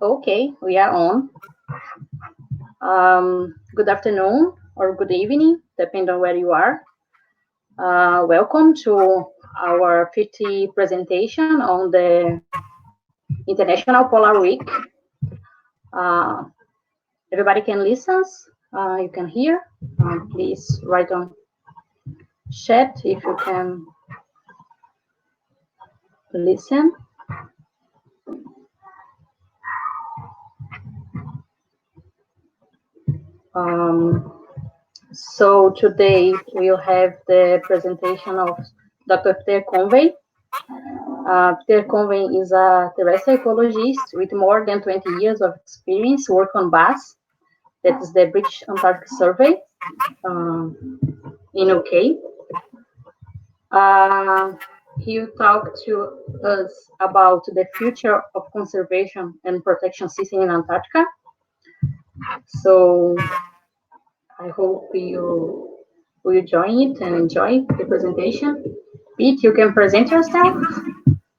Okay, we are on. Good afternoon or good evening, depending on where you are. Welcome to our 50 presentation on the International Polar Week. Everybody can listen. You can hear. Please write on chat if you can listen. So today we'll have the presentation of Dr. Convey. Convey is a terrestrial ecologist with more than 20 years of experience work on BAS, that is the British Antarctic Survey in UK. He'll talk to us about the future of conservation and protection system in Antarctica. So I hope you will join it and enjoy the presentation. Pete, you can present yourself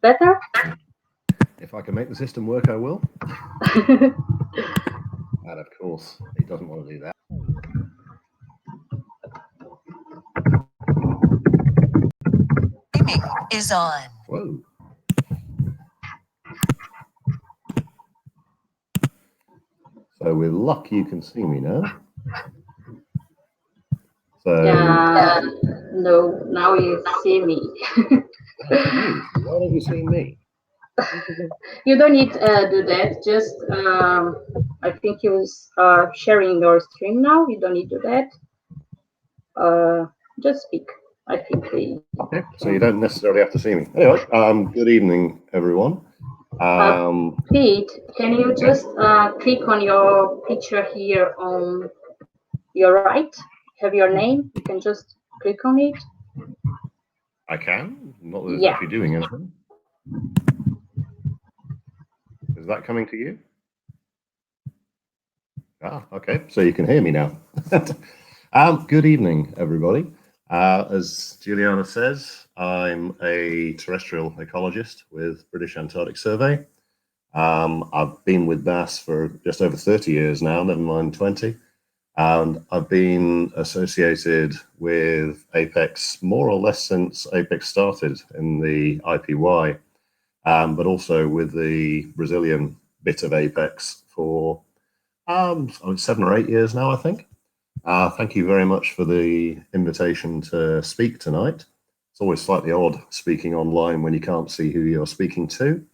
better. If I can make the system work, I will. And of course, he doesn't want to do that. Streaming is on. Whoa. So with luck, you can see me now. So no, now you see me. Why don't you see me? You don't need to do that. Just I think you are sharing your stream now. You don't need to do that. Just speak. I think we. Okay, so you don't necessarily have to see me. Anyway, good evening, everyone. Pete, can you just click on your picture here on your right? Have your name. You can just click on it. I can. Not that it's actually doing anything. Is that coming to you? Okay. So you can hear me now. Good evening, everybody. As Juliana says, I'm a terrestrial ecologist with British Antarctic Survey. I've been with BAS for just over 30 years now, never mind 20. And I've been associated with APECS more or less since APECS started in the IPY, but also with the Brazilian bit of APECS for 7 or 8 years now, I think. Thank you very much for the invitation to speak tonight. It's always slightly odd speaking online when you can't see who you're speaking to.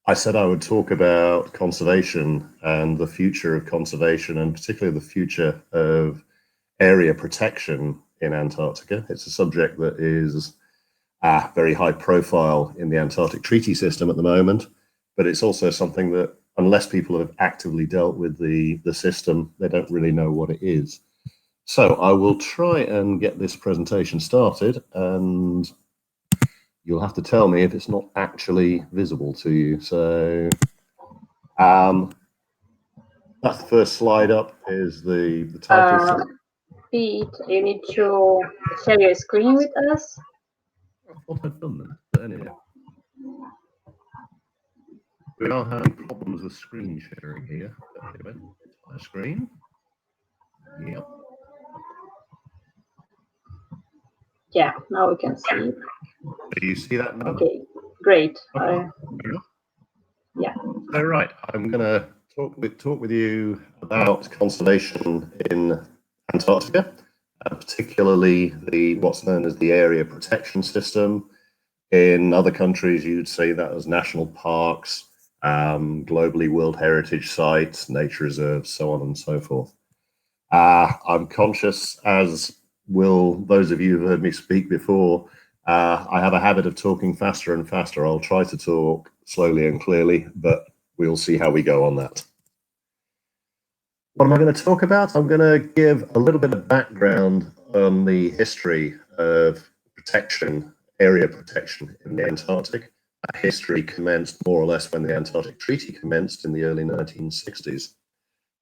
I said I would talk about conservation and the future of conservation, and particularly the future of area protection in Antarctica. It's a subject that is very high profile in the Antarctic Treaty System at the moment, but it's also something that, unless people have actively dealt with the system, they don't really know what it is. So I will try and get this presentation started, and you'll have to tell me if it's not actually visible to you. So that's the first slide up, is the title. Pete, you need to share your screen with us. I thought I'd done that, but anyway. We are having problems with screen sharing here. Anyway, my screen. Yep. Yeah, now we can see. Do you see that now? Okay, great. Okay. Yeah. So right, I'm going to talk with you about conservation in Antarctica, particularly what's known as the area protection system. In other countries, you'd say that as national parks, globally World Heritage Sites, nature reserves, so on and so forth. I'm conscious, as will those of you who've heard me speak before, I have a habit of talking faster and faster. I'll try to talk slowly and clearly, but we'll see how we go on that. What am I going to talk about? I'm going to give a little bit of background on the history of protection, area protection in the Antarctic. That history commenced more or less when the Antarctic Treaty commenced in the early 1960s.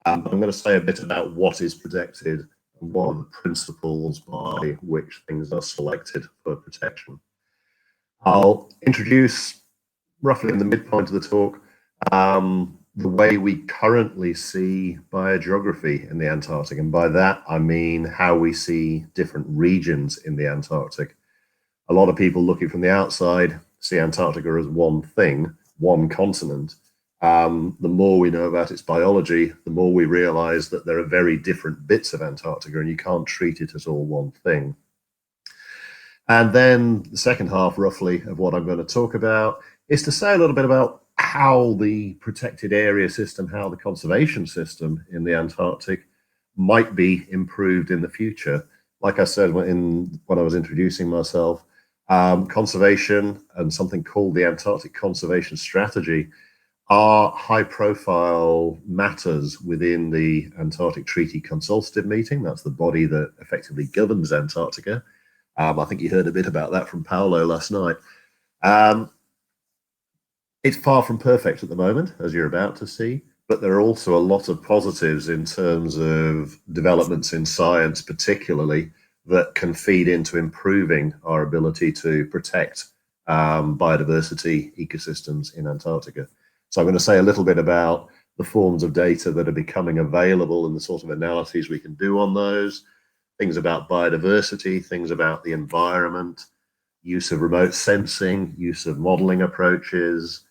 I'm going to say a bit about what is protected and what are the principles by which things are selected for protection. I'll introduce, roughly in the midpoint of the talk, the way we currently see biogeography in the Antarctic. And by that, I mean how we see different regions in the Antarctic. A lot of people looking from the outside see Antarctica as one thing, one continent. The more we know about its biology, the more we realize that there are very different bits of Antarctica and you can't treat it as all one thing. And then the second half, roughly, of what I'm going to talk about is to say a little bit about how the protected area system, how the conservation system in the Antarctic might be improved in the future. Like I said when I was introducing myself, conservation and something called the Antarctic Conservation Strategy are high-profile matters within the Antarctic Treaty Consultative Meeting. That's the body that effectively governs Antarctica. I think you heard a bit about that from Paolo last night. It's far from perfect at the moment, as you're about to see, but there are also a lot of positives in terms of developments in science, particularly, that can feed into improving our ability to protect biodiversity ecosystems in Antarctica. So I'm going to say a little bit about the forms of data that are becoming available and the sort of analyses we can do on those, things about biodiversity, things about the environment, use of remote sensing, use of modeling approaches.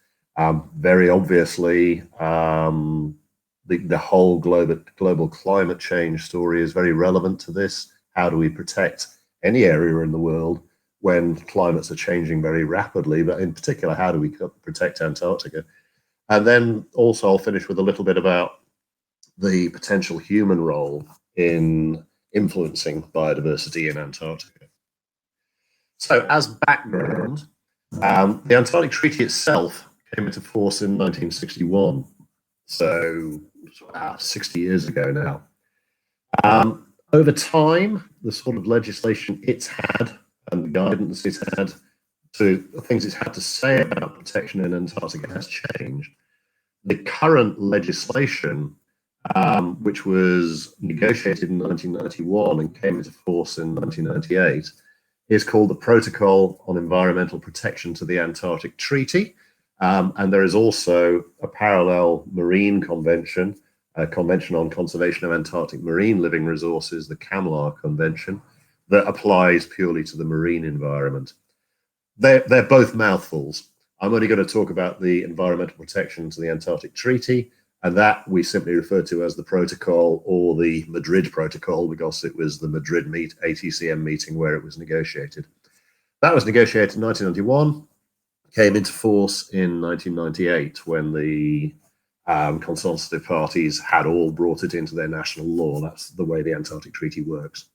Very obviously, the whole global climate change story is very relevant to this. How do we protect any area in the world when climates are changing very rapidly? But in particular, how do we protect Antarctica? And then also I'll finish with a little bit about the potential human role in influencing biodiversity in Antarctica. So as background, the Antarctic Treaty itself came into force in 1961, so 60 years ago now. Over time, the sort of legislation it's had and the guidance it's had to the things it's had to say about protection in Antarctica has changed. The current legislation, which was negotiated in 1991 and came into force in 1998, is called the Protocol on Environmental Protection to the Antarctic Treaty. And there is also a parallel marine convention, a Convention on Conservation of Antarctic Marine Living Resources, the CAMLAR Convention, that applies purely to the marine environment. They're both mouthfuls. I'm only going to talk about the environmental protection to the Antarctic Treaty, and that we simply refer to as the Protocol or the Madrid Protocol because it was the Madrid ATCM meeting where it was negotiated. That was negotiated in 1991, came into force in 1998 when the consultative parties had all brought it into their national law. That's the way the Antarctic Treaty works.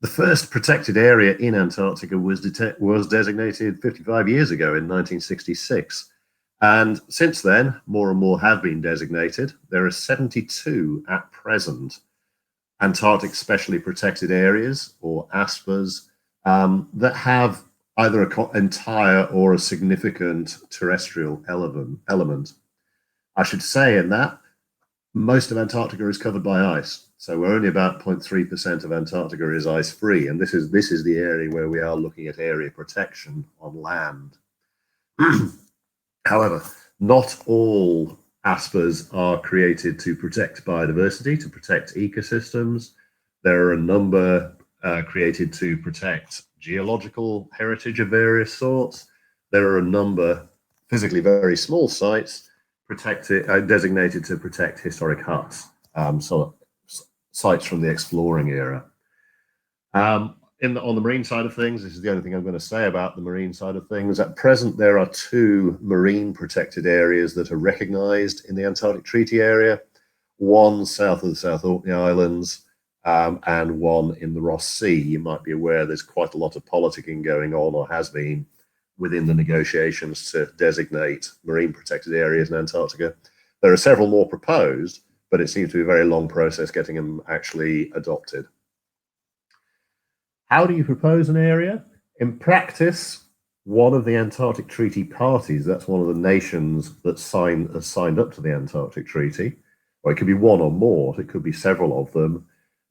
The first protected area in Antarctica was designated 55 years ago in 1966. And since then, more and more have been designated. There are 72 at present Antarctic specially protected areas, or ASPAs, that have either an entire or a significant terrestrial element. I should say in that, most of Antarctica is covered by ice. So we're only about 0.3% of Antarctica is ice-free, and this is the area where we are looking at area protection on land. However, not all ASPAs are created to protect biodiversity, to protect ecosystems. There are a number created to protect geological heritage of various sorts. There are a number, physically very small sites, designated to protect historic huts. So sites from the exploring era. On the marine side of things, this is the only thing I'm going to say about the marine side of things. At present, there are 2 marine protected areas that are recognized in the Antarctic Treaty area, one south of the South Orkney Islands and one in the Ross Sea. You might be aware there's quite a lot of politicking going on, or has been, within the negotiations to designate marine protected areas in Antarctica. There are several more proposed, but it seems to be a very long process getting them actually adopted. How do you propose an area? In practice, one of the Antarctic Treaty parties, that's one of the nations that has signed up to the Antarctic Treaty, or it could be one or more, it could be several of them,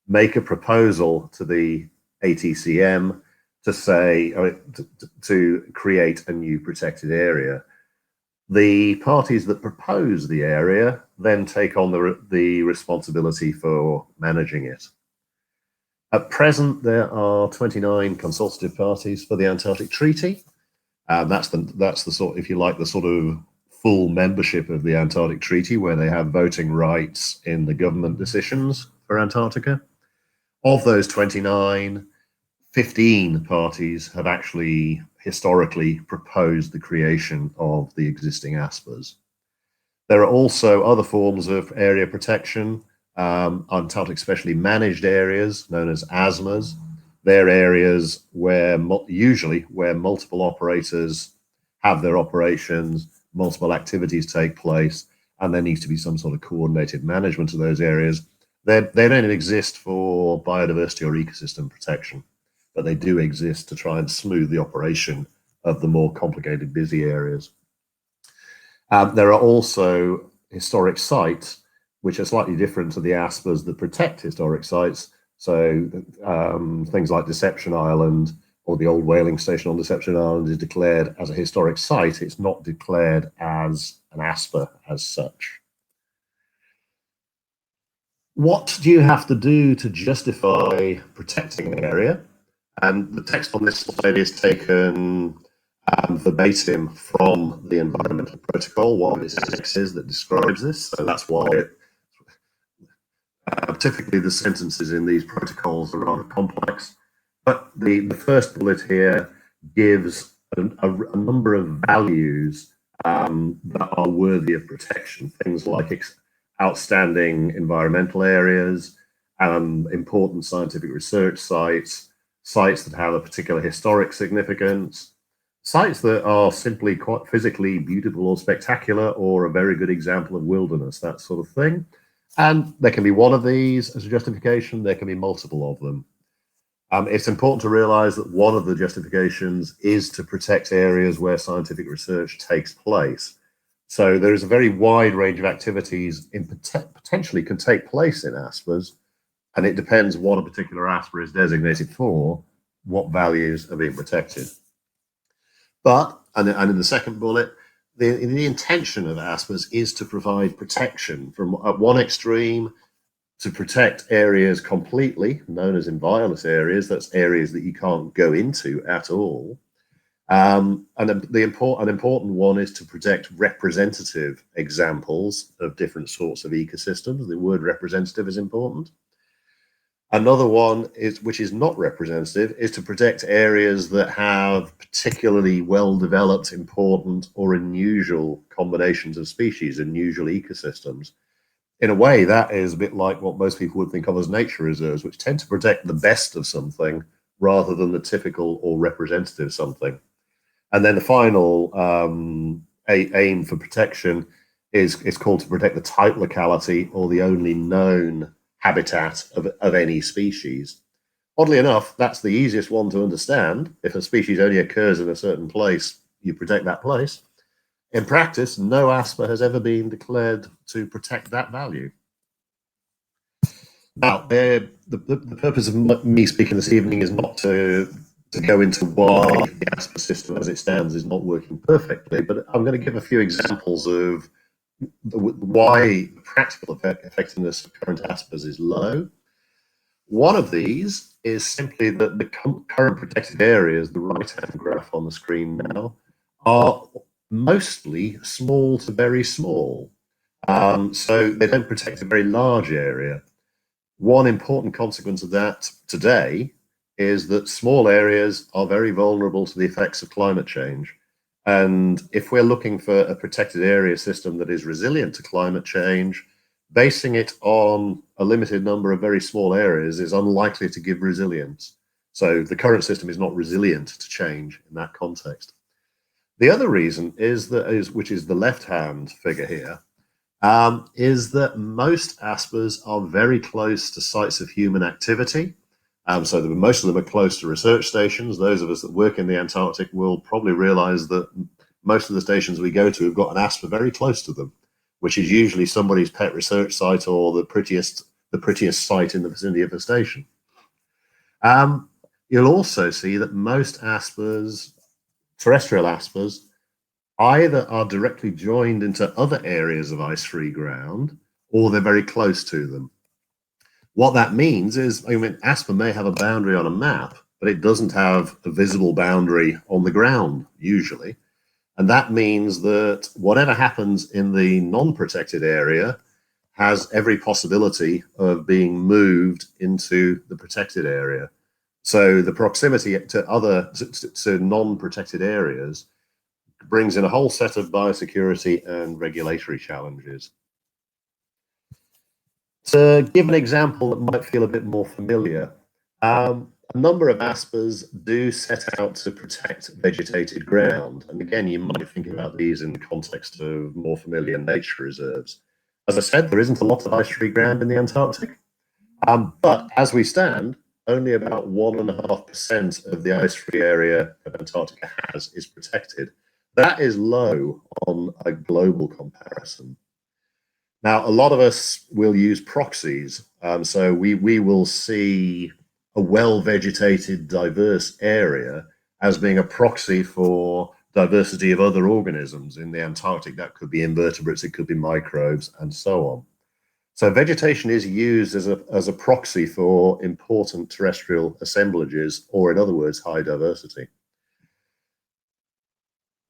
make a proposal to the ATCM to say, to create a new protected area. The parties that propose the area then take on the responsibility for managing it. At present, there are 29 consultative parties for the Antarctic Treaty. That's the sort, if you like, the sort of full membership of the Antarctic Treaty, where they have voting rights in the government decisions for Antarctica. Of those 29, 15 parties have actually historically proposed the creation of the existing ASPAs. There are also other forms of area protection, Antarctic specially managed areas known as ASMAs. They're areas where usually where multiple operators have their operations, multiple activities take place, and there needs to be some sort of coordinated management of those areas. They don't exist for biodiversity or ecosystem protection, but they do exist to try and smooth the operation of the more complicated, busy areas. There are also historic sites, which are slightly different to the ASPAs that protect historic sites. So things like Deception Island or the old whaling station on Deception Island is declared as a historic site. It's not declared as an ASPA as such. What do you have to do to justify protecting an area? And the text on this slide is taken verbatim from the Environmental Protocol, one of its annexes that describes this. So that's why typically the sentences in these protocols are rather complex. But the first bullet here gives a number of values that are worthy of protection, things like outstanding environmental areas, important scientific research sites, sites that have a particular historic significance, sites that are simply quite physically beautiful or spectacular, or a very good example of wilderness, that sort of thing. And there can be one of these as a justification, there can be multiple of them. It's important to realize that one of the justifications is to protect areas where scientific research takes place. So there is a very wide range of activities potentially can take place in ASPAs, and it depends what a particular ASPA is designated for, what values are being protected. But, and in the second bullet, the intention of ASPAs is to provide protection from at one extreme to protect areas completely, known as inviolate areas. That's areas that you can't go into at all. And an important one is to protect representative examples of different sorts of ecosystems. The word representative is important. Another one is, which is not representative, is to protect areas that have particularly well-developed, important, or unusual combinations of species, unusual ecosystems. In a way, that is a bit like what most people would think of as nature reserves, which tend to protect the best of something rather than the typical or representative something. And then the final aim for protection is called to protect the type locality or the only known habitat of any species. Oddly enough, that's the easiest one to understand. If a species only occurs in a certain place, you protect that place. In practice, no ASPA has ever been declared to protect that value. Now, the purpose of me speaking this evening is not to go into why the ASPA system as it stands is not working perfectly, but I'm going to give a few examples of why the practical effectiveness of current ASPAs is low. One of these is simply that the current protected areas, the right-hand graph on the screen now, are mostly small to very small. So they don't protect a very large area. One important consequence of that today is that small areas are very vulnerable to the effects of climate change. And if we're looking for a protected area system that is resilient to climate change, basing it on a limited number of very small areas is unlikely to give resilience. So the current system is not resilient to change in that context. The other reason is which is the left-hand figure here, is that most ASPAs are very close to sites of human activity. So most of them are close to research stations. Those of us that work in the Antarctic will probably realize that most of the stations we go to have got an ASPA very close to them, which is usually somebody's pet research site or the prettiest site in the vicinity of a station. You'll also see that most ASPAs, terrestrial ASPAs, either are directly joined into other areas of ice-free ground, or they're very close to them. What that means is, I mean, ASPA may have a boundary on a map, but it doesn't have a visible boundary on the ground, usually. And that means that whatever happens in the non-protected area has every possibility of being moved into the protected area. So the proximity to non-protected areas brings in a whole set of biosecurity and regulatory challenges. To give an example that might feel a bit more familiar, a number of ASPAs do set out to protect vegetated ground. And again, you might think about these in the context of more familiar nature reserves. As I said, there isn't a lot of ice-free ground in the Antarctic. But as we stand, only about 1.5% of the ice-free area that Antarctica has is protected. That is low on a global comparison. Now, a lot of us will use proxies. So we will see a well-vegetated, diverse area as being a proxy for diversity of other organisms in the Antarctic. That could be invertebrates, it could be microbes, and so on. So vegetation is used as a proxy for important terrestrial assemblages, or in other words, high diversity.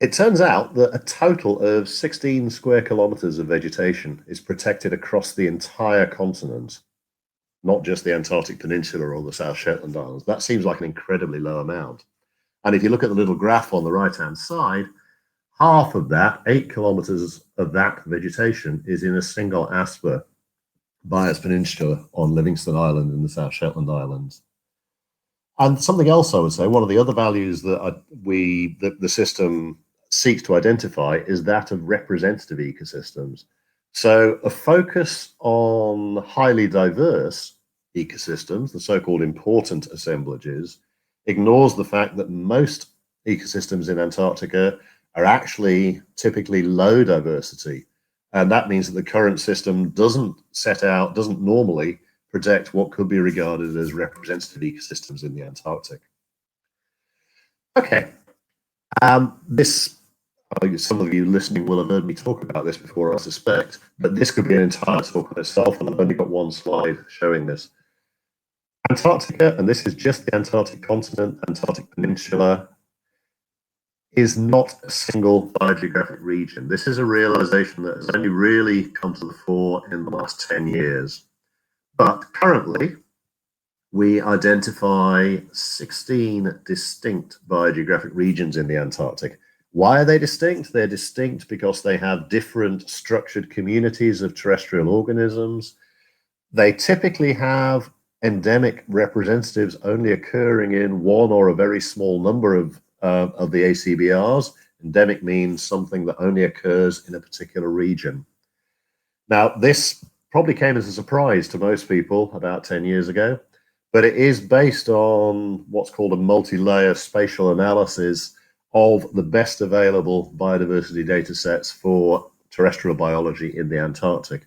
It turns out that a total of 16 square kilometers of vegetation is protected across the entire continent, not just the Antarctic Peninsula or the South Shetland Islands. That seems like an incredibly low amount. And if you look at the little graph on the right-hand side, half of that, 8 kilometers of that vegetation, is in a single ASPA, Byers Peninsula on Livingston Island in the South Shetland Islands. And something else I would say, one of the other values that the system seeks to identify is that of representative ecosystems. So a focus on highly diverse ecosystems, the so-called important assemblages, ignores the fact that most ecosystems in Antarctica are actually typically low diversity. And that means that the current system doesn't normally protect what could be regarded as representative ecosystems in the Antarctic. Okay, some of you listening will have heard me talk about this before, I suspect, but this could be an entire talk on itself, and I've only got one slide showing this. Antarctica, and this is just the Antarctic continent, Antarctic Peninsula, is not a single biogeographic region. This is a realization that has only really come to the fore in the last 10 years. But currently, we identify 16 distinct biogeographic regions in the Antarctic. Why are they distinct? They're distinct because they have different structured communities of terrestrial organisms. They typically have endemic representatives only occurring in one or a very small number of the ACBRs. Endemic means something that only occurs in a particular region. Now, this probably came as a surprise to most people about 10 years ago, but it is based on what's called a multi-layer spatial analysis of the best available biodiversity data sets for terrestrial biology in the Antarctic.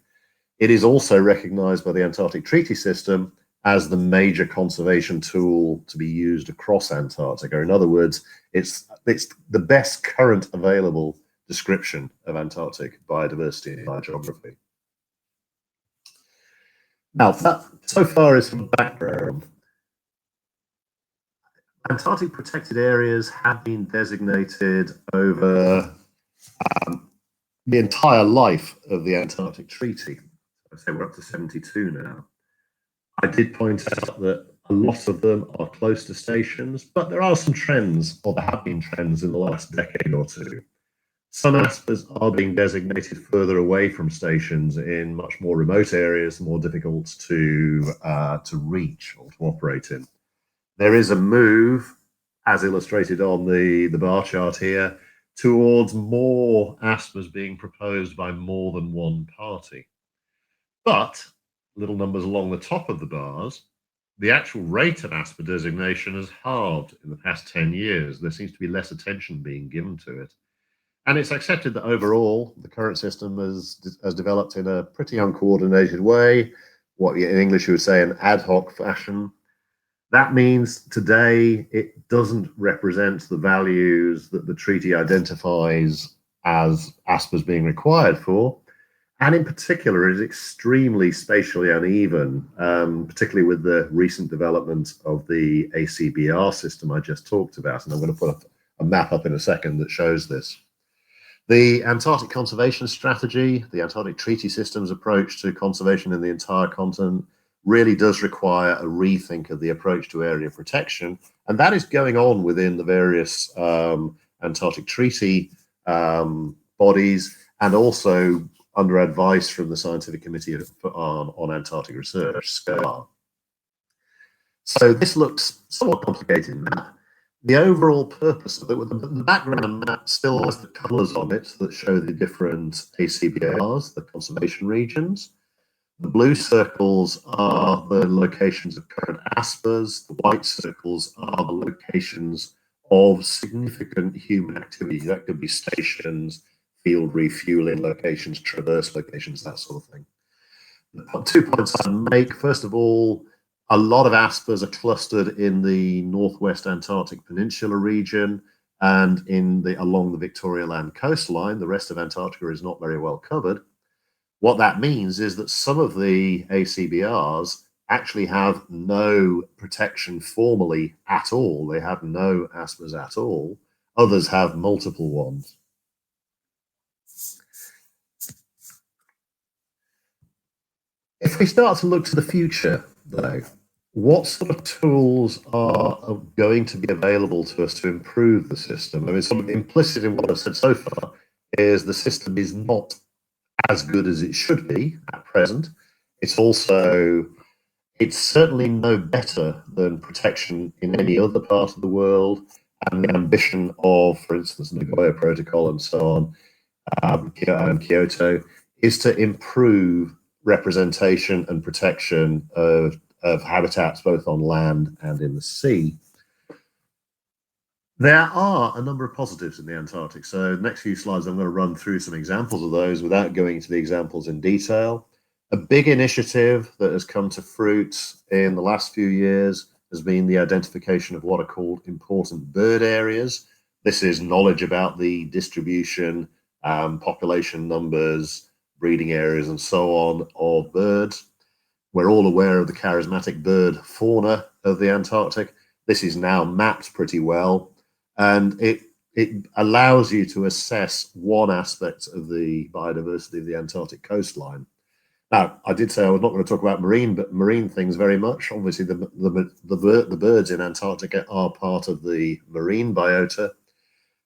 It is also recognized by the Antarctic Treaty System as the major conservation tool to be used across Antarctica. In other words, it's the best current available description of Antarctic biodiversity and biogeography. Now, that so far is some background. Antarctic protected areas have been designated over the entire life of the Antarctic Treaty. I'd say we're up to 72 now. I did point out that a lot of them are close to stations, but there are some trends, or there have been trends in the last decade or two. Some ASPAs are being designated further away from stations in much more remote areas, more difficult to reach or to operate in. There is a move, as illustrated on the bar chart here, towards more ASPAs being proposed by more than one party. But little numbers along the top of the bars, the actual rate of ASPA designation has halved in the past 10 years. There seems to be less attention being given to it. And it's accepted that overall, the current system has developed in a pretty uncoordinated way, what in English you would say an ad hoc fashion. That means today it doesn't represent the values that the treaty identifies as ASPA's being required for. And in particular, it is extremely spatially uneven, particularly with the recent development of the ACBR system I just talked about. And I'm going to put a map up in a second that shows this. The Antarctic Conservation Strategy, the Antarctic Treaty System's approach to conservation in the entire continent, really does require a rethink of the approach to area protection. And that is going on within the various Antarctic Treaty bodies, and also under advice from the Scientific Committee on Antarctic Research, SCAR. So this looks somewhat complicated map. The overall purpose of it, the background map still has the colours on it that show the different ACBRs, the conservation regions. The blue circles are the locations of current ASPAs. The white circles are the locations of significant human activity. That could be stations, field refueling locations, traverse locations, that sort of thing. The 2 points I make, first of all, a lot of ASPAs are clustered in the northwest Antarctic Peninsula region and along the Victoria Land coastline. The rest of Antarctica is not very well covered. What that means is that some of the ACBRs actually have no protection formally at all. They have no ASPAs at all. Others have multiple ones. If we start to look to the future, though, what sort of tools are going to be available to us to improve the system? I mean, something implicit in what I've said so far is the system is not as good as it should be at present. It's certainly no better than protection in any other part of the world, and the ambition of, for instance, the Nagoya Protocol and so on, and Kyoto, is to improve representation and protection of habitats both on land and in the sea. There are a number of positives in the Antarctic. So the next few slides, I'm going to run through some examples of those without going into the examples in detail. A big initiative that has come to fruit in the last few years has been the identification of what are called important bird areas. This is knowledge about the distribution, population numbers, breeding areas, and so on of birds. We're all aware of the charismatic bird fauna of the Antarctic. This is now mapped pretty well. And it allows you to assess one aspect of the biodiversity of the Antarctic coastline. Now, I did say I was not going to talk about marine things very much. Obviously, the birds in Antarctica are part of the marine biota.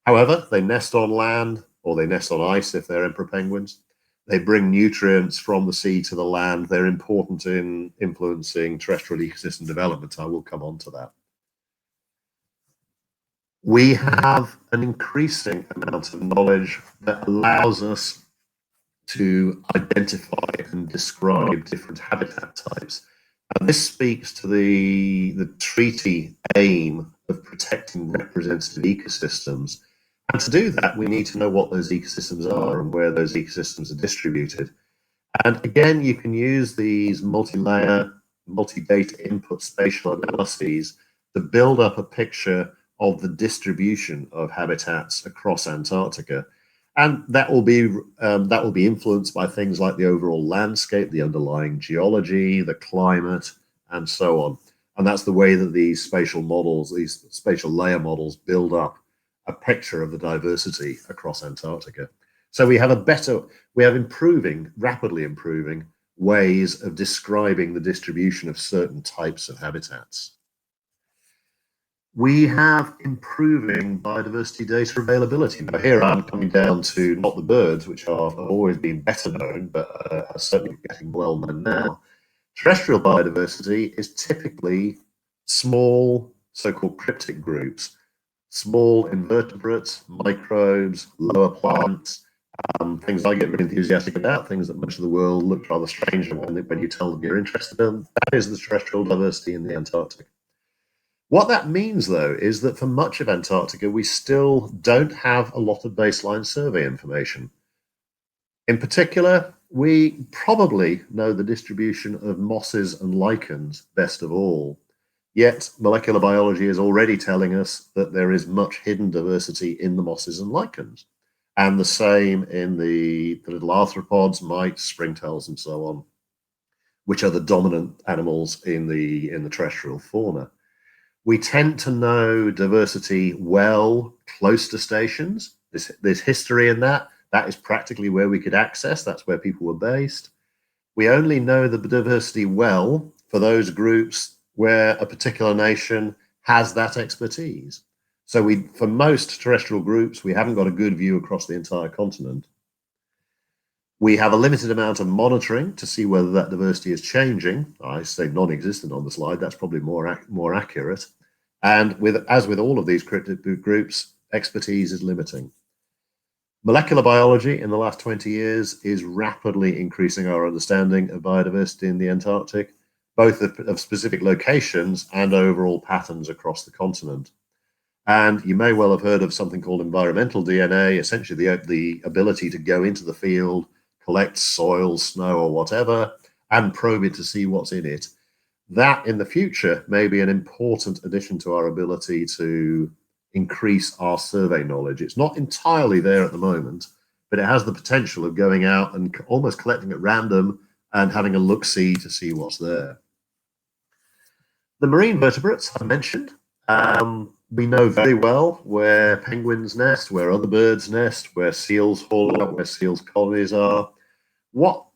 However, they nest on land, or they nest on ice if they're emperor penguins. They bring nutrients from the sea to the land. They're important in influencing terrestrial ecosystem development. I will come on to that. We have an increasing amount of knowledge that allows us to identify and describe different habitat types. And this speaks to the treaty aim of protecting representative ecosystems. And to do that, we need to know what those ecosystems are and where those ecosystems are distributed. And again, you can use these multi-layer, multi-data input spatial analyses to build up a picture of the distribution of habitats across Antarctica. And that will be influenced by things like the overall landscape, the underlying geology, the climate, and so on. And that's the way that these spatial models, these spatial layer models, build up a picture of the diversity across Antarctica. So we have rapidly improving ways of describing the distribution of certain types of habitats. We have improving biodiversity data availability. Now here I'm coming down to not the birds, which have always been better known, but are certainly getting well known now. Terrestrial biodiversity is typically small, so-called cryptic groups, small invertebrates, microbes, lower plants, things I get really enthusiastic about, things that much of the world looks rather strange when you tell them you're interested in. That is the terrestrial diversity in the Antarctic. What that means, though, is that for much of Antarctica, we still don't have a lot of baseline survey information. In particular, we probably know the distribution of mosses and lichens best of all. Yet molecular biology is already telling us that there is much hidden diversity in the mosses and lichens. and the same in the little arthropods, mites, springtails, and so on, which are the dominant animals in the terrestrial fauna. We tend to know diversity well close to stations. There's history in that. That is practically where we could access. That's where people were based. We only know the diversity well for those groups where a particular nation has that expertise. So for most terrestrial groups, we haven't got a good view across the entire continent. We have a limited amount of monitoring to see whether that diversity is changing. I say non-existent on the slide. That's probably more accurate. And as with all of these groups, expertise is limiting. Molecular biology in the last 20 years is rapidly increasing our understanding of biodiversity in the Antarctic, both of specific locations and overall patterns across the continent. And you may well have heard of something called environmental DNA, essentially the ability to go into the field, collect soil, snow, or whatever, and probe it to see what's in it. That in the future may be an important addition to our ability to increase our survey knowledge. It's not entirely there at the moment, but it has the potential of going out and almost collecting at random and having a look-see to see what's there. The marine vertebrates I mentioned. We know very well where penguins nest, where other birds nest, where seals haul out, where seals colonies are. What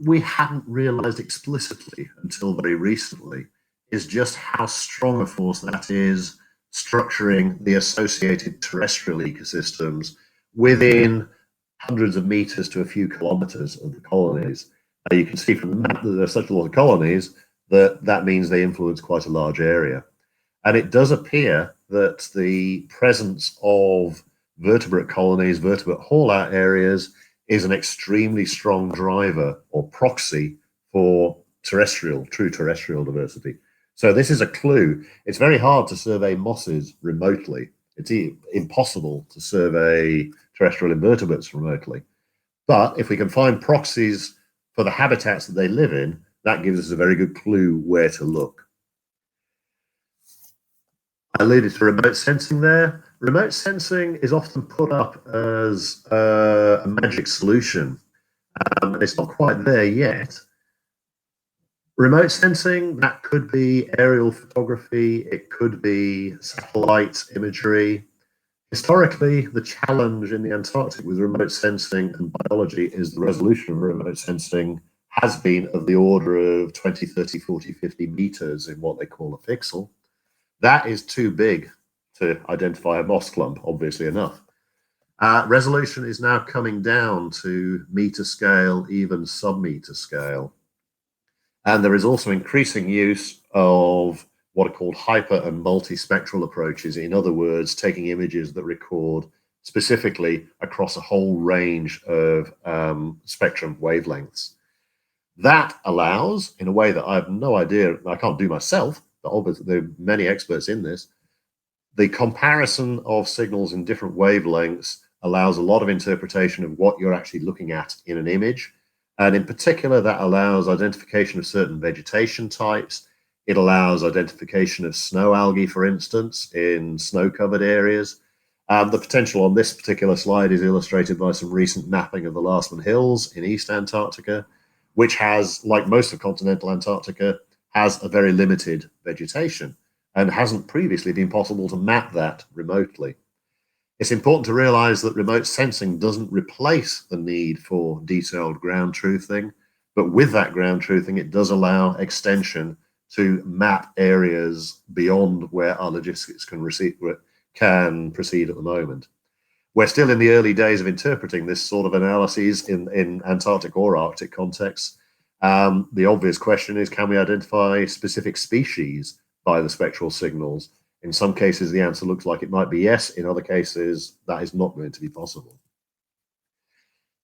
we hadn't realized explicitly until very recently is just how strong a force that is structuring the associated terrestrial ecosystems within hundreds of meters to a few kilometers of the colonies. You can see from the map that there are such a lot of colonies that means they influence quite a large area. And it does appear that the presence of vertebrate colonies, vertebrate haul-out areas, is an extremely strong driver or proxy for true terrestrial diversity. So this is a clue. It's very hard to survey mosses remotely. It's impossible to survey terrestrial invertebrates remotely. But if we can find proxies for the habitats that they live in, that gives us a very good clue where to look. I alluded to remote sensing there. Remote sensing is often put up as a magic solution. It's not quite there yet. Remote sensing, that could be aerial photography, it could be satellite imagery. Historically, the challenge in the Antarctic with remote sensing and biology is the resolution of remote sensing has been of the order of 20, 30, 40, 50 meters in what they call a pixel. That is too big to identify a moss clump, obviously enough. Resolution is now coming down to meter scale, even sub-meter scale. And there is also increasing use of what are called hyper and multispectral approaches. In other words, taking images that record specifically across a whole range of spectrum wavelengths. That allows, in a way that I have no idea, I can't do myself, but obviously there are many experts in this, the comparison of signals in different wavelengths allows a lot of interpretation of what you're actually looking at in an image. And in particular, that allows identification of certain vegetation types. It allows identification of snow algae, for instance, in snow-covered areas. The potential on this particular slide is illustrated by some recent mapping of the Lastman Hills in East Antarctica, which has, like most of continental Antarctica, has a very limited vegetation and hasn't previously been possible to map that remotely. It's important to realize that remote sensing doesn't replace the need for detailed ground truthing, but with that ground truthing, it does allow extension to map areas beyond where our logistics can proceed at the moment. We're still in the early days of interpreting this sort of analyses in Antarctic or Arctic contexts. The obvious question is, can we identify specific species by the spectral signals? In some cases, the answer looks like it might be yes. In other cases, that is not going to be possible.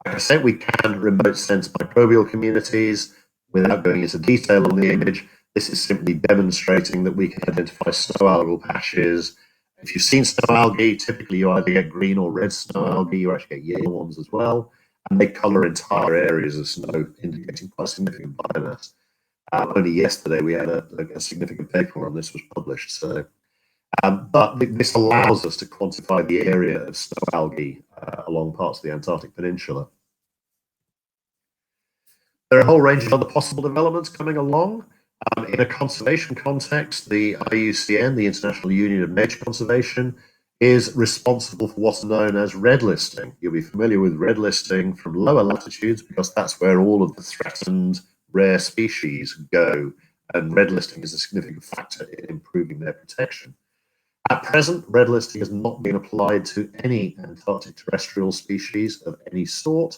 Like I said, we can remote sense microbial communities without going into detail on the image. This is simply demonstrating that we can identify snow algal patches. If you've seen snow algae, typically you either get green or red snow algae. You actually get yellow ones as well. And they color entire areas of snow, indicating quite significant biomass. Only yesterday we had a significant paper on this was published. So, but this allows us to quantify the area of snow algae along parts of the Antarctic Peninsula. There are a whole range of other possible developments coming along. In a conservation context, the IUCN, the International Union of Nature Conservation, is responsible for what's known as red listing. You'll be familiar with red listing from lower latitudes because that's where all of the threatened rare species go, and red listing is a significant factor in improving their protection. At present, red listing has not been applied to any Antarctic terrestrial species of any sort,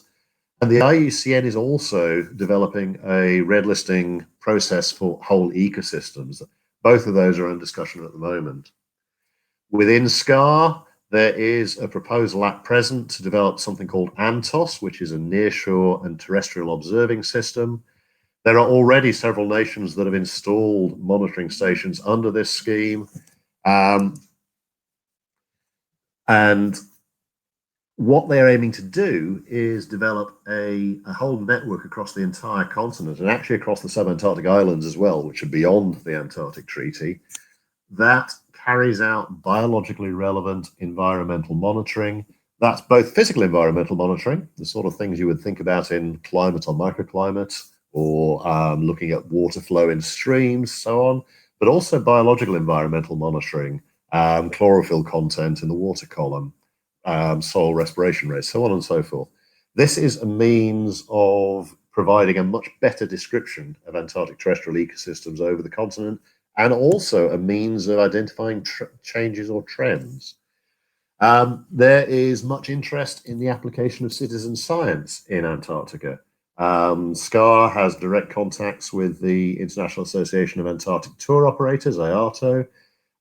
and the IUCN is also developing a red listing process for whole ecosystems. Both of those are in discussion at the moment. Within SCAR, there is a proposal at present to develop something called ANTOS, which is a nearshore and terrestrial observing system. There are already several nations that have installed monitoring stations under this scheme. And what they're aiming to do is develop a whole network across the entire continent, and actually across the subantarctic islands as well, which are beyond the Antarctic Treaty, that carries out biologically relevant environmental monitoring. That's both physical environmental monitoring, the sort of things you would think about in climate or microclimate, or looking at water flow in streams, so on, but also biological environmental monitoring, chlorophyll content in the water column, soil respiration rates, so on and so forth. This is a means of providing a much better description of Antarctic terrestrial ecosystems over the continent, and also a means of identifying changes or trends. There is much interest in the application of citizen science in Antarctica. SCAR has direct contacts with the International Association of Antarctic Tour Operators, IATO,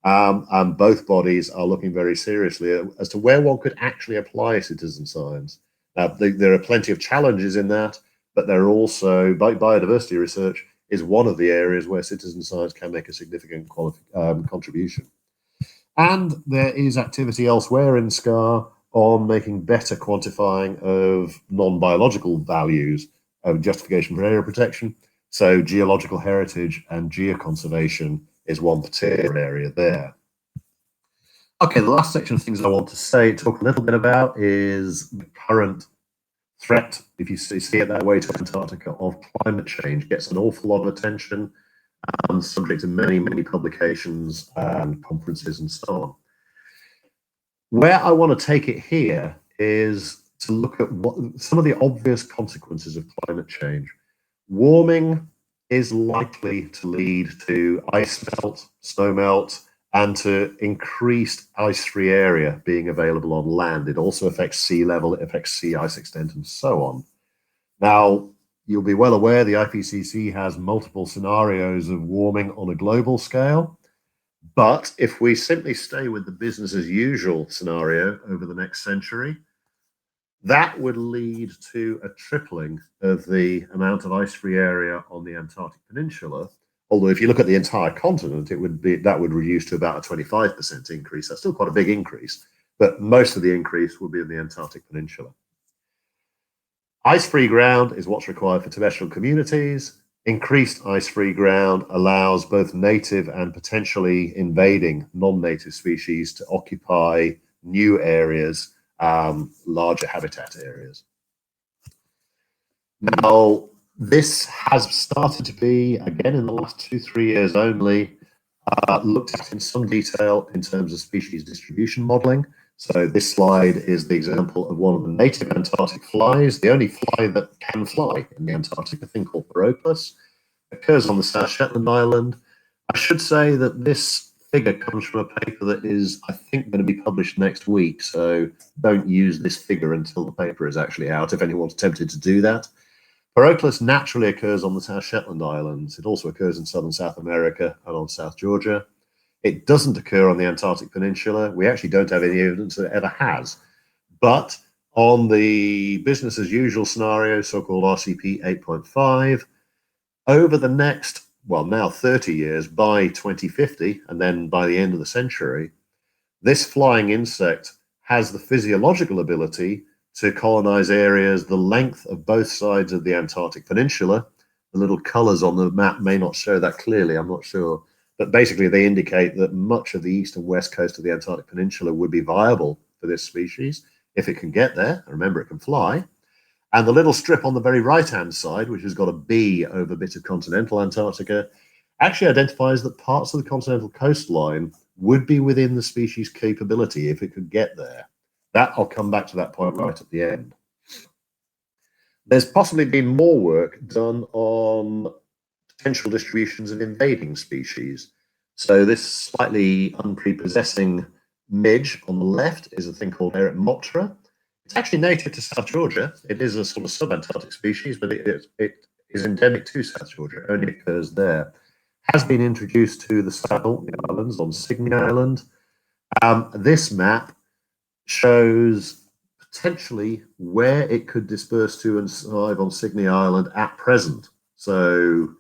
and both bodies are looking very seriously as to where one could actually apply citizen science. There are plenty of challenges in that, but there are also, biodiversity research is one of the areas where citizen science can make a significant contribution. And there is activity elsewhere in SCAR on making better quantifying of non-biological values of justification for area protection. So geological heritage and geoconservation is one particular area there. Okay, the last section of things I want to talk a little bit about is the current threat, if you see it that way, to Antarctica of climate change. Gets an awful lot of attention, subject to many, many publications and conferences and so on. Where I want to take it here is to look at what some of the obvious consequences of climate change. Warming is likely to lead to ice melt, snow melt, and to increased ice-free area being available on land. It also affects sea level, it affects sea ice extent, and so on. Now, you'll be well aware the IPCC has multiple scenarios of warming on a global scale. But if we simply stay with the business as usual scenario over the next century, that would lead to a tripling of the amount of ice-free area on the Antarctic Peninsula. Although if you look at the entire continent, that would reduce to about a 25% increase. That's still quite a big increase, but most of the increase will be in the Antarctic Peninsula. Ice-free ground is what's required for terrestrial communities. Increased ice-free ground allows both native and potentially invading non-native species to occupy new areas, larger habitat areas. Now, this has started to be, again, in the last 2-3 years only, looked at in some detail in terms of species distribution modeling. So this slide is the example of one of the native Antarctic flies, the only fly that can fly in the Antarctic, a thing called Paropus, occurs on the South Shetland Island. I should say that this figure comes from a paper that is, I think, going to be published next week. So don't use this figure until the paper is actually out, if anyone's tempted to do that. Paropus naturally occurs on the South Shetland Islands. It also occurs in southern South America and on South Georgia. It doesn't occur on the Antarctic Peninsula. We actually don't have any evidence that it ever has. But on the business as usual scenario, so-called RCP 8.5, over the next, well, now 30 years, by 2050, and then by the end of the century, this flying insect has the physiological ability to colonize areas the length of both sides of the Antarctic Peninsula. The little colors on the map may not show that clearly, I'm not sure. But basically, they indicate that much of the east and west coast of the Antarctic Peninsula would be viable for this species. if it can get there. Remember, it can fly. And the little strip on the very right-hand side, which has got a B over a bit of continental Antarctica, actually identifies that parts of the continental coastline would be within the species' capability if it could get there. That, I'll come back to that point right at the end. There's possibly been more work done on potential distributions of invading species. So this slightly unprepossessing midge on the left is a thing called Eretmoptera. It's actually native to South Georgia. It is a sort of subantarctic species, but it is endemic to South Georgia. It only occurs there. Has been introduced to the South Orkney Islands on Signy Island. This map shows potentially where it could disperse to and survive on Signy Island at present. So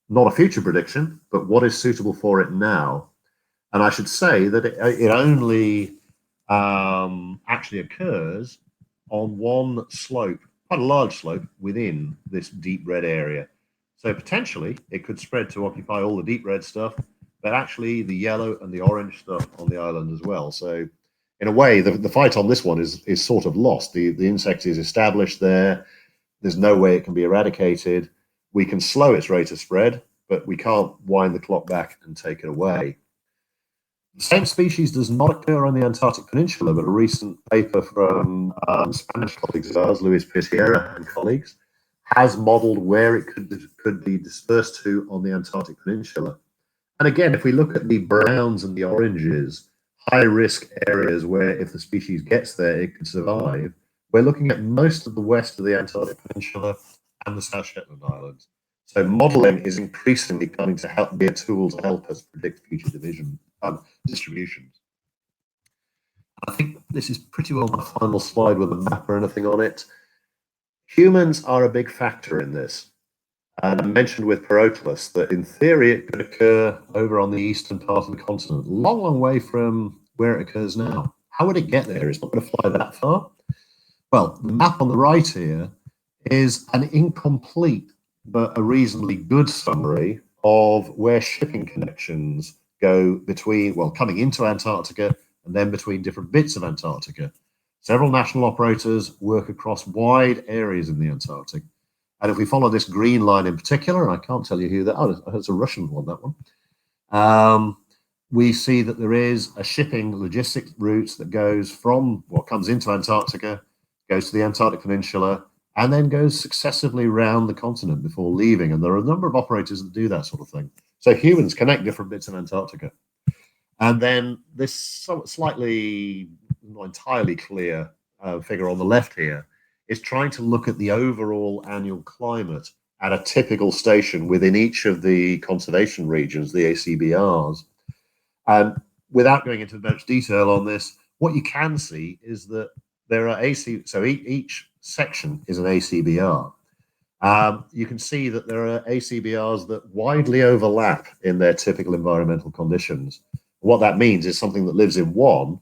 not a future prediction, but what is suitable for it now. And I should say that it only actually occurs on one slope, quite a large slope within this deep red area. So potentially it could spread to occupy all the deep red stuff, but actually the yellow and the orange stuff on the island as well. So in a way, the fight on this one is sort of lost. The insect is established there. There's no way it can be eradicated. We can slow its rate of spread, but we can't wind the clock back and take it away. The same species does not occur on the Antarctic Peninsula, but a recent paper from Spanish colleagues of ours, Luis Pirtierra and colleagues, has modeled where it could be dispersed to on the Antarctic Peninsula. And again, if we look at the browns and the oranges, high-risk areas where if the species gets there, it could survive, we're looking at most of the west of the Antarctic Peninsula and the South Shetland Islands. So modeling is increasingly coming to be a tool to help us predict future distributions. I think this is pretty well my final slide with a map or anything on it. Humans are a big factor in this. And I mentioned with Perotolus that in theory it could occur over on the eastern part of the continent, long, long way from where it occurs now. How would it get there? It's not going to fly that far. Well, the map on the right here is an incomplete but a reasonably good summary of where shipping connections go between, well, coming into Antarctica and then between different bits of Antarctica. Several national operators work across wide areas in the Antarctic. And if we follow this green line in particular, and I can't tell you who that, oh, it's a Russian one, that one. We see that there is a shipping logistics route that goes from what comes into Antarctica, goes to the Antarctic Peninsula, and then goes successively around the continent before leaving. And there are a number of operators that do that sort of thing. So humans connect different bits of Antarctica. And then this slightly, not entirely clear figure on the left here is trying to look at the overall annual climate at a typical station within each of the conservation regions, the ACBRs. And without going into much detail on this, what you can see is that there are so each section is an ACBR. You can see that there are ACBRs that widely overlap in their typical environmental conditions. What that means is something that lives in one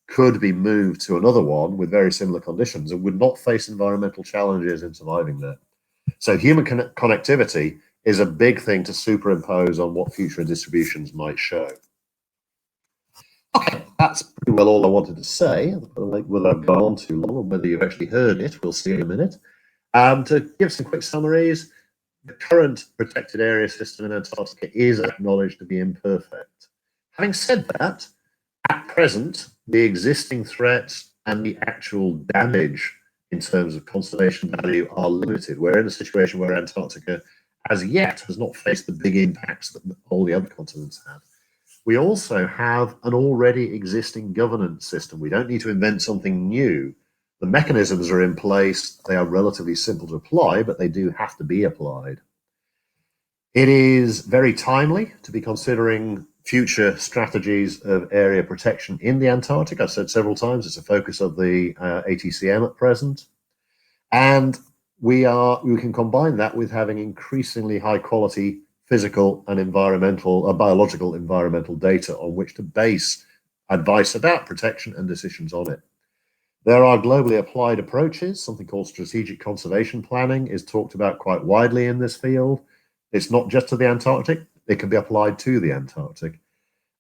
could be moved to another one with very similar conditions and would not face environmental challenges in surviving there. So human connectivity is a big thing to superimpose on what future distributions might show. Okay, that's pretty well all I wanted to say. Whether I've gone on too long or whether you've actually heard it, we'll see in a minute. To give some quick summaries, the current protected area system in Antarctica is acknowledged to be imperfect. Having said that, at present, the existing threats and the actual damage in terms of conservation value are limited. We're in a situation where Antarctica, as yet, has not faced the big impacts that all the other continents have. We also have an already existing governance system. We don't need to invent something new. The mechanisms are in place. They are relatively simple to apply, but they do have to be applied. It is very timely to be considering future strategies of area protection in the Antarctic. I've said several times it's a focus of the ATCM at present. And we can combine that with having increasingly high quality physical and environmental, biological environmental data on which to base advice about protection and decisions on it. There are globally applied approaches. Something called strategic conservation planning is talked about quite widely in this field. It's not just to the Antarctic, it can be applied to the Antarctic.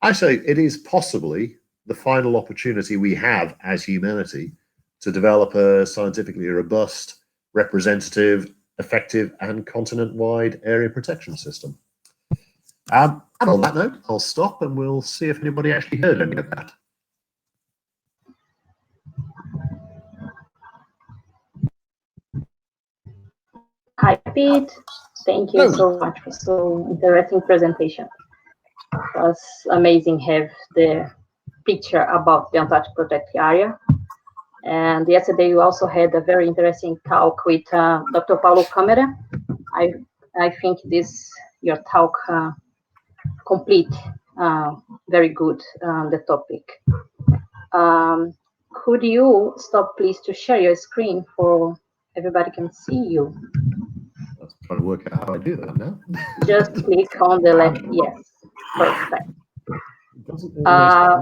Actually, it is possibly the final opportunity we have as humanity to develop a scientifically robust, representative, effective, and continent-wide area protection system. And on that note, I'll stop and we'll see if anybody actually heard any of that. Hi, Pete. Thank you so much for so interesting presentation. It was amazing have the picture about the Antarctic protected area. And yesterday you also had a very interesting talk with Dr. Paulo Câmara. I think this your talk complete very good the topic. Could you stop please to share your screen for everybody can see you? I was trying to work out how I do that now. Just click on the left. Yes, perfect.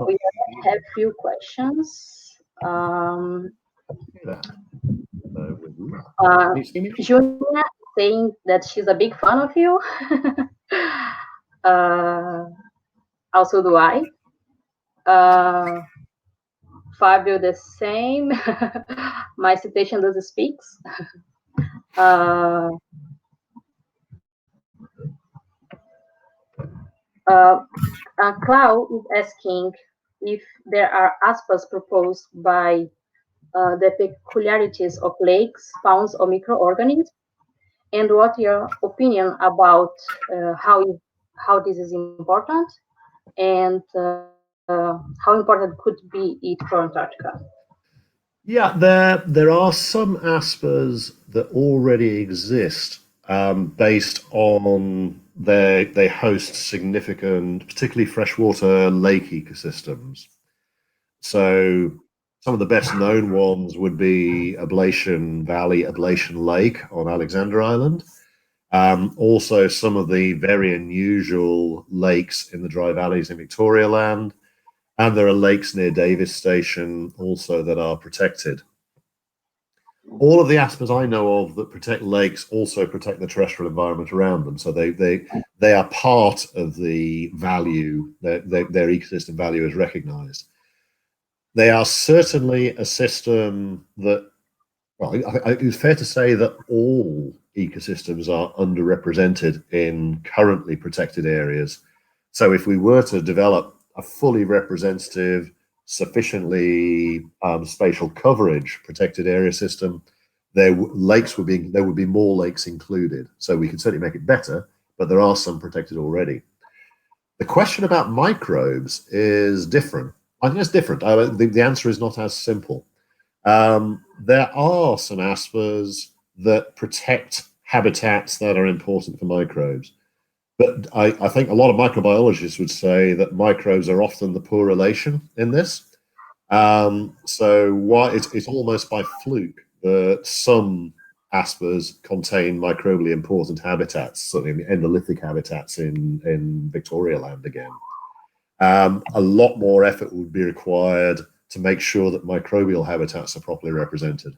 We have few questions. Junia saying that she's a big fan of you. Also do I. Fabio the same. My citation doesn't speak. Clau is asking if there are aspects proposed by the peculiarities of lakes, ponds, or microorganisms, and what your opinion about how this is important, and how important could be it for Antarctica? Yeah, there are some aspers that already exist based on they host significant, particularly freshwater lake ecosystems. So some of the best known ones would be Ablation Valley, Ablation Lake on Alexander Island. Also some of the very unusual lakes in the dry valleys in Victoria Land. And there are lakes near Davis Station also that are protected. All of the aspers I know of that protect lakes also protect the terrestrial environment around them. So they are part of the value, their ecosystem value is recognized. They are certainly a system that, well, it's fair to say that all ecosystems are underrepresented in currently protected areas. So if we were to develop a fully representative, sufficiently spatial coverage protected area system, there would be more lakes included. So we can certainly make it better, but there are some protected already. The question about microbes is different. I think it's different. The answer is not as simple. There are some aspers that protect habitats that are important for microbes. But I think a lot of microbiologists would say that microbes are often the poor relation in this. So it's almost by fluke that some aspers contain microbially important habitats, certainly endolithic habitats in Victoria Land again. A lot more effort would be required to make sure that microbial habitats are properly represented.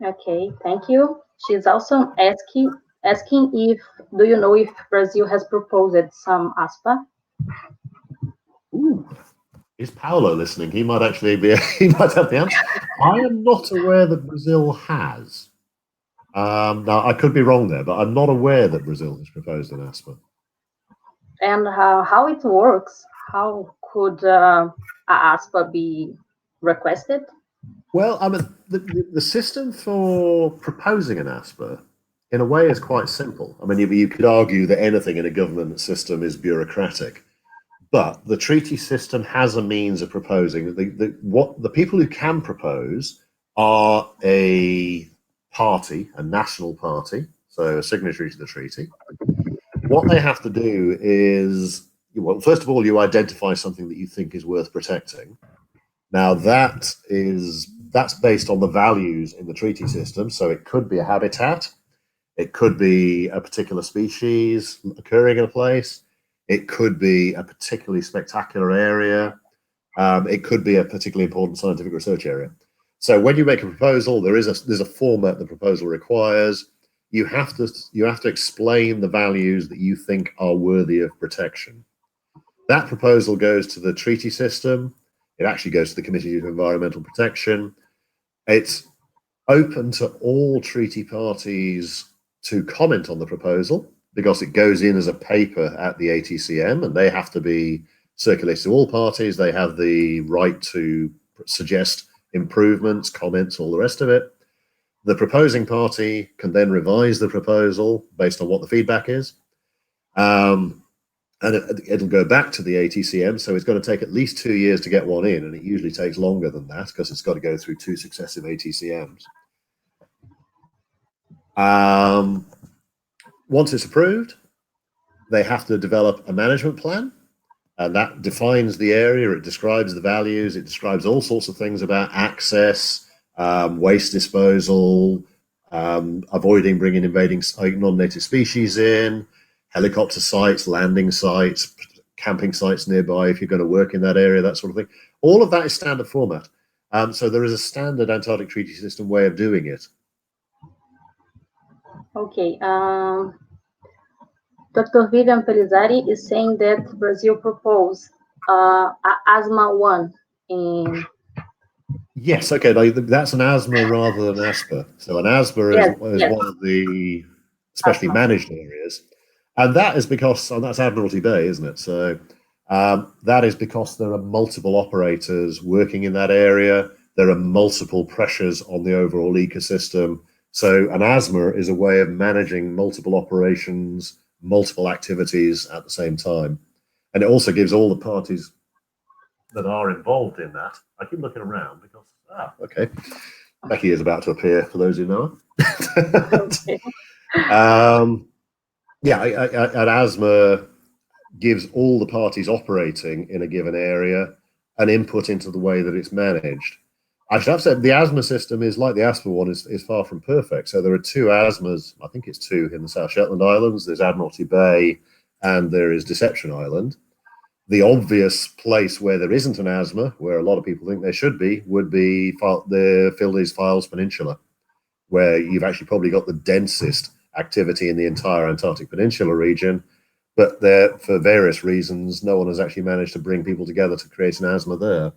Okay, thank you. She's also asking if, do you know if Brazil has proposed some ASPA? Ooh, is Paolo listening? He might actually be, he might have the answer. I am not aware that Brazil has. Now, I could be wrong there, but I'm not aware that Brazil has proposed an ASPA. And how it works? How could a ASPA be requested? Well, I mean, the system for proposing an ASPA, in a way, is quite simple. I mean, you could argue that anything in a government system is bureaucratic, but the treaty system has a means of proposing. The people who can propose are a party, a national party, so a signatory to the treaty. What they have to do is, well, first of all, you identify something that you think is worth protecting. Now, that's based on the values in the treaty system. So it could be a habitat, it could be a particular species occurring in a place, it could be a particularly spectacular area, it could be a particularly important scientific research area. So when you make a proposal, there's a format the proposal requires. You have to explain the values that you think are worthy of protection. That proposal goes to the treaty system. It actually goes to the Committee of Environmental Protection. It's open to all treaty parties to comment on the proposal because it goes in as a paper at the ATCM and they have to be circulated to all parties. They have the right to suggest improvements, comments, all the rest of it. The proposing party can then revise the proposal based on what the feedback is. And it'll go back to the ATCM, so it's going to take at least 2 years to get one in, and it usually takes longer than that because it's got to go through 2 successive ATCMs. Once it's approved, they have to develop a management plan, and that defines the area, it describes the values, it describes all sorts of things about access, waste disposal, avoiding bringing invading non-native species in, helicopter sites, landing sites, camping sites nearby if you're going to work in that area, that sort of thing. All of that is standard format. So there is a standard Antarctic Treaty System way of doing it. Okay. Dr. Vivian Pellizzari is saying that Brazil proposed ASMA 1 in... Yes, okay, that's an ASMA rather than ASPA. So an ASMA is one of the specially managed areas. And that is because, and that's Admiralty Bay, isn't it? So that is because there are multiple operators working in that area. There are multiple pressures on the overall ecosystem. So an ASMA is a way of managing multiple operations, multiple activities at the same time. And it also gives all the parties that are involved in that. I keep looking around because, okay. Becky is about to appear, for those who know her. Yeah, an ASMA gives all the parties operating in a given area an input into the way that it's managed. I should have said the ASMA system is like the ASPA one, is far from perfect. So there are 2 ASMAs, I think it's 2 in the South Shetland Islands. There's Admiralty Bay and there is Deception Island. The obvious place where there isn't an ASMA, where a lot of people think there should be, would be the Fildes Files Peninsula, where you've actually probably got the densest activity in the entire Antarctic Peninsula region, but there, for various reasons, no one has actually managed to bring people together to create an ASMA there.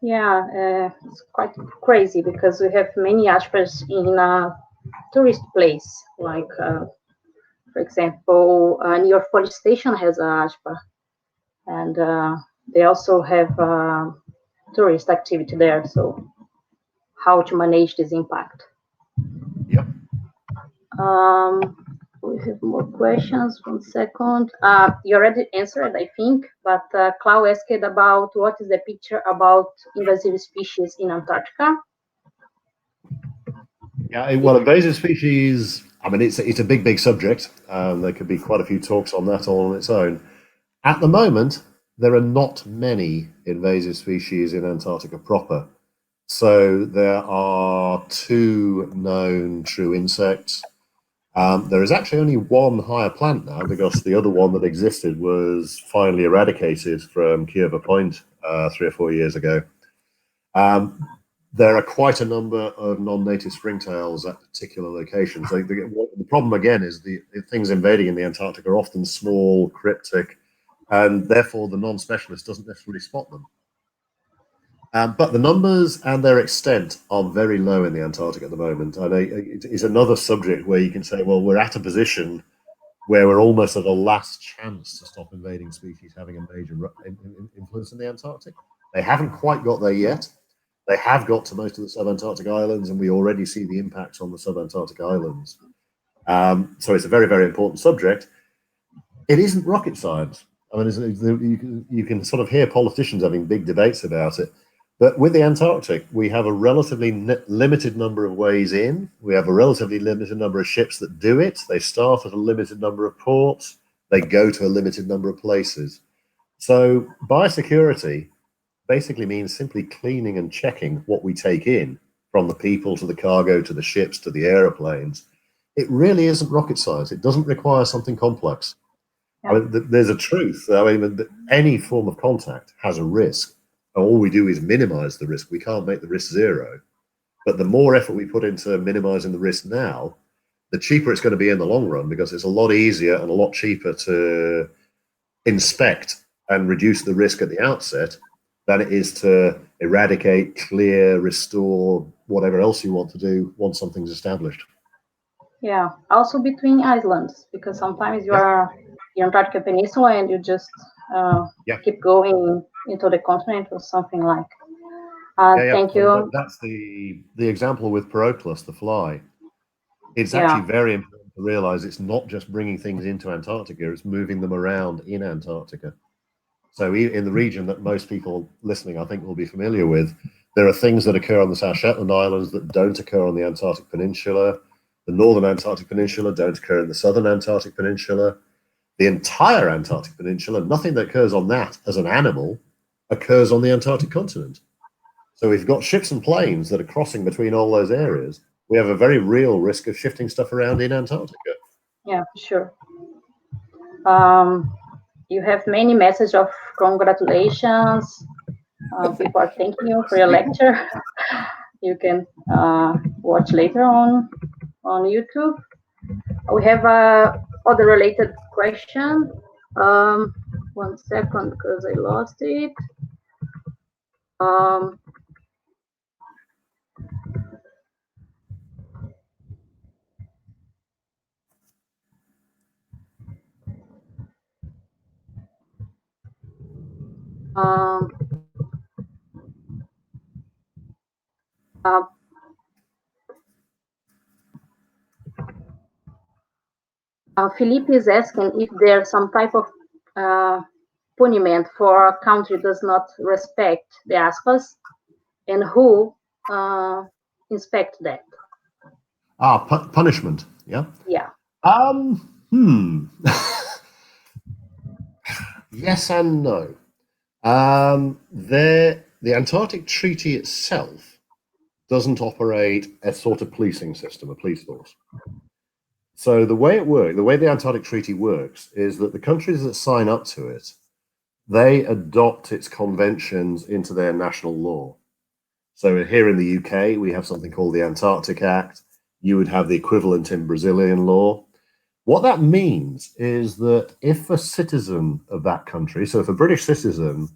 Yeah, it's quite crazy because we have many ASPAs in a tourist place, like, for example, New York Police Station has a ASPA, and they also have tourist activity there, so how to manage this impact. Yep. We have more questions. 1 second. You already answered, I think, but Clau asked about what is the picture about invasive species in Antarctica. Yeah, well, invasive species, I mean, it's a big subject. There could be quite a few talks on that all on its own. At the moment, there are not many invasive species in Antarctica proper. So there are 2 known true insects. There is actually only 1 higher plant now because the other one that existed was finally eradicated from Kiever Point 3 or 4 years ago. There are quite a number of non-native springtails at particular locations. The problem again is the things invading in the Antarctic are often small, cryptic, and therefore the non-specialist doesn't necessarily spot them. But the numbers and their extent are very low in the Antarctic at the moment. And it is another subject where you can say, well, we're at a position where we're almost at a last chance to stop invading species having a major influence in the Antarctic. They haven't quite got there yet. They have got to most of the subantarctic islands, and we already see the impacts on the subantarctic islands. So it's a very important subject. It isn't rocket science. I mean, you can sort of hear politicians having big debates about it. But with the Antarctic, we have a relatively limited number of ways in. We have a relatively limited number of ships that do it. They start at a limited number of ports. They go to a limited number of places. So biosecurity basically means simply cleaning and checking what we take in, from the people to the cargo to the ships to the aeroplanes. It really isn't rocket science. It doesn't require something complex. I mean, there's a truth. I mean, any form of contact has a risk. All we do is minimize the risk. We can't make the risk 0. But the more effort we put into minimizing the risk now, the cheaper it's going to be in the long run, because it's a lot easier and a lot cheaper to inspect and reduce the risk at the outset than it is to eradicate, clear, restore, whatever else you want to do once something's established. Yeah, also between islands, because sometimes you are in Antarctic Peninsula and you just keep going into the continent or something like. Thank you. That's the example with Proclus, the fly. It's actually very important to realize it's not just bringing things into Antarctica, it's moving them around in Antarctica. So in the region that most people listening, I think, will be familiar with, there are things that occur on the South Shetland Islands that don't occur on the Antarctic Peninsula. The northern Antarctic Peninsula don't occur in the southern Antarctic Peninsula. The entire Antarctic Peninsula, nothing that occurs on that as an animal occurs on the Antarctic continent. So we've got ships and planes that are crossing between all those areas. We have a very real risk of shifting stuff around in Antarctica. Yeah, for sure. You have many messages of congratulations. People are thanking you for your lecture. You can watch later on YouTube. We have other related question. 1 second, because I lost it. Philippe is asking if there's some type of punishment for a country does not respect the ASPAs, and who inspect that. Punishment, yeah? Yeah. Yes and no. The Antarctic Treaty itself doesn't operate a sort of policing system, a police force. So the way the Antarctic Treaty works is that the countries that sign up to it, they adopt its conventions into their national law. So here in the UK, we have something called the Antarctic Act. You would have the equivalent in Brazilian law. What that means is that if a citizen of that country, so if a British citizen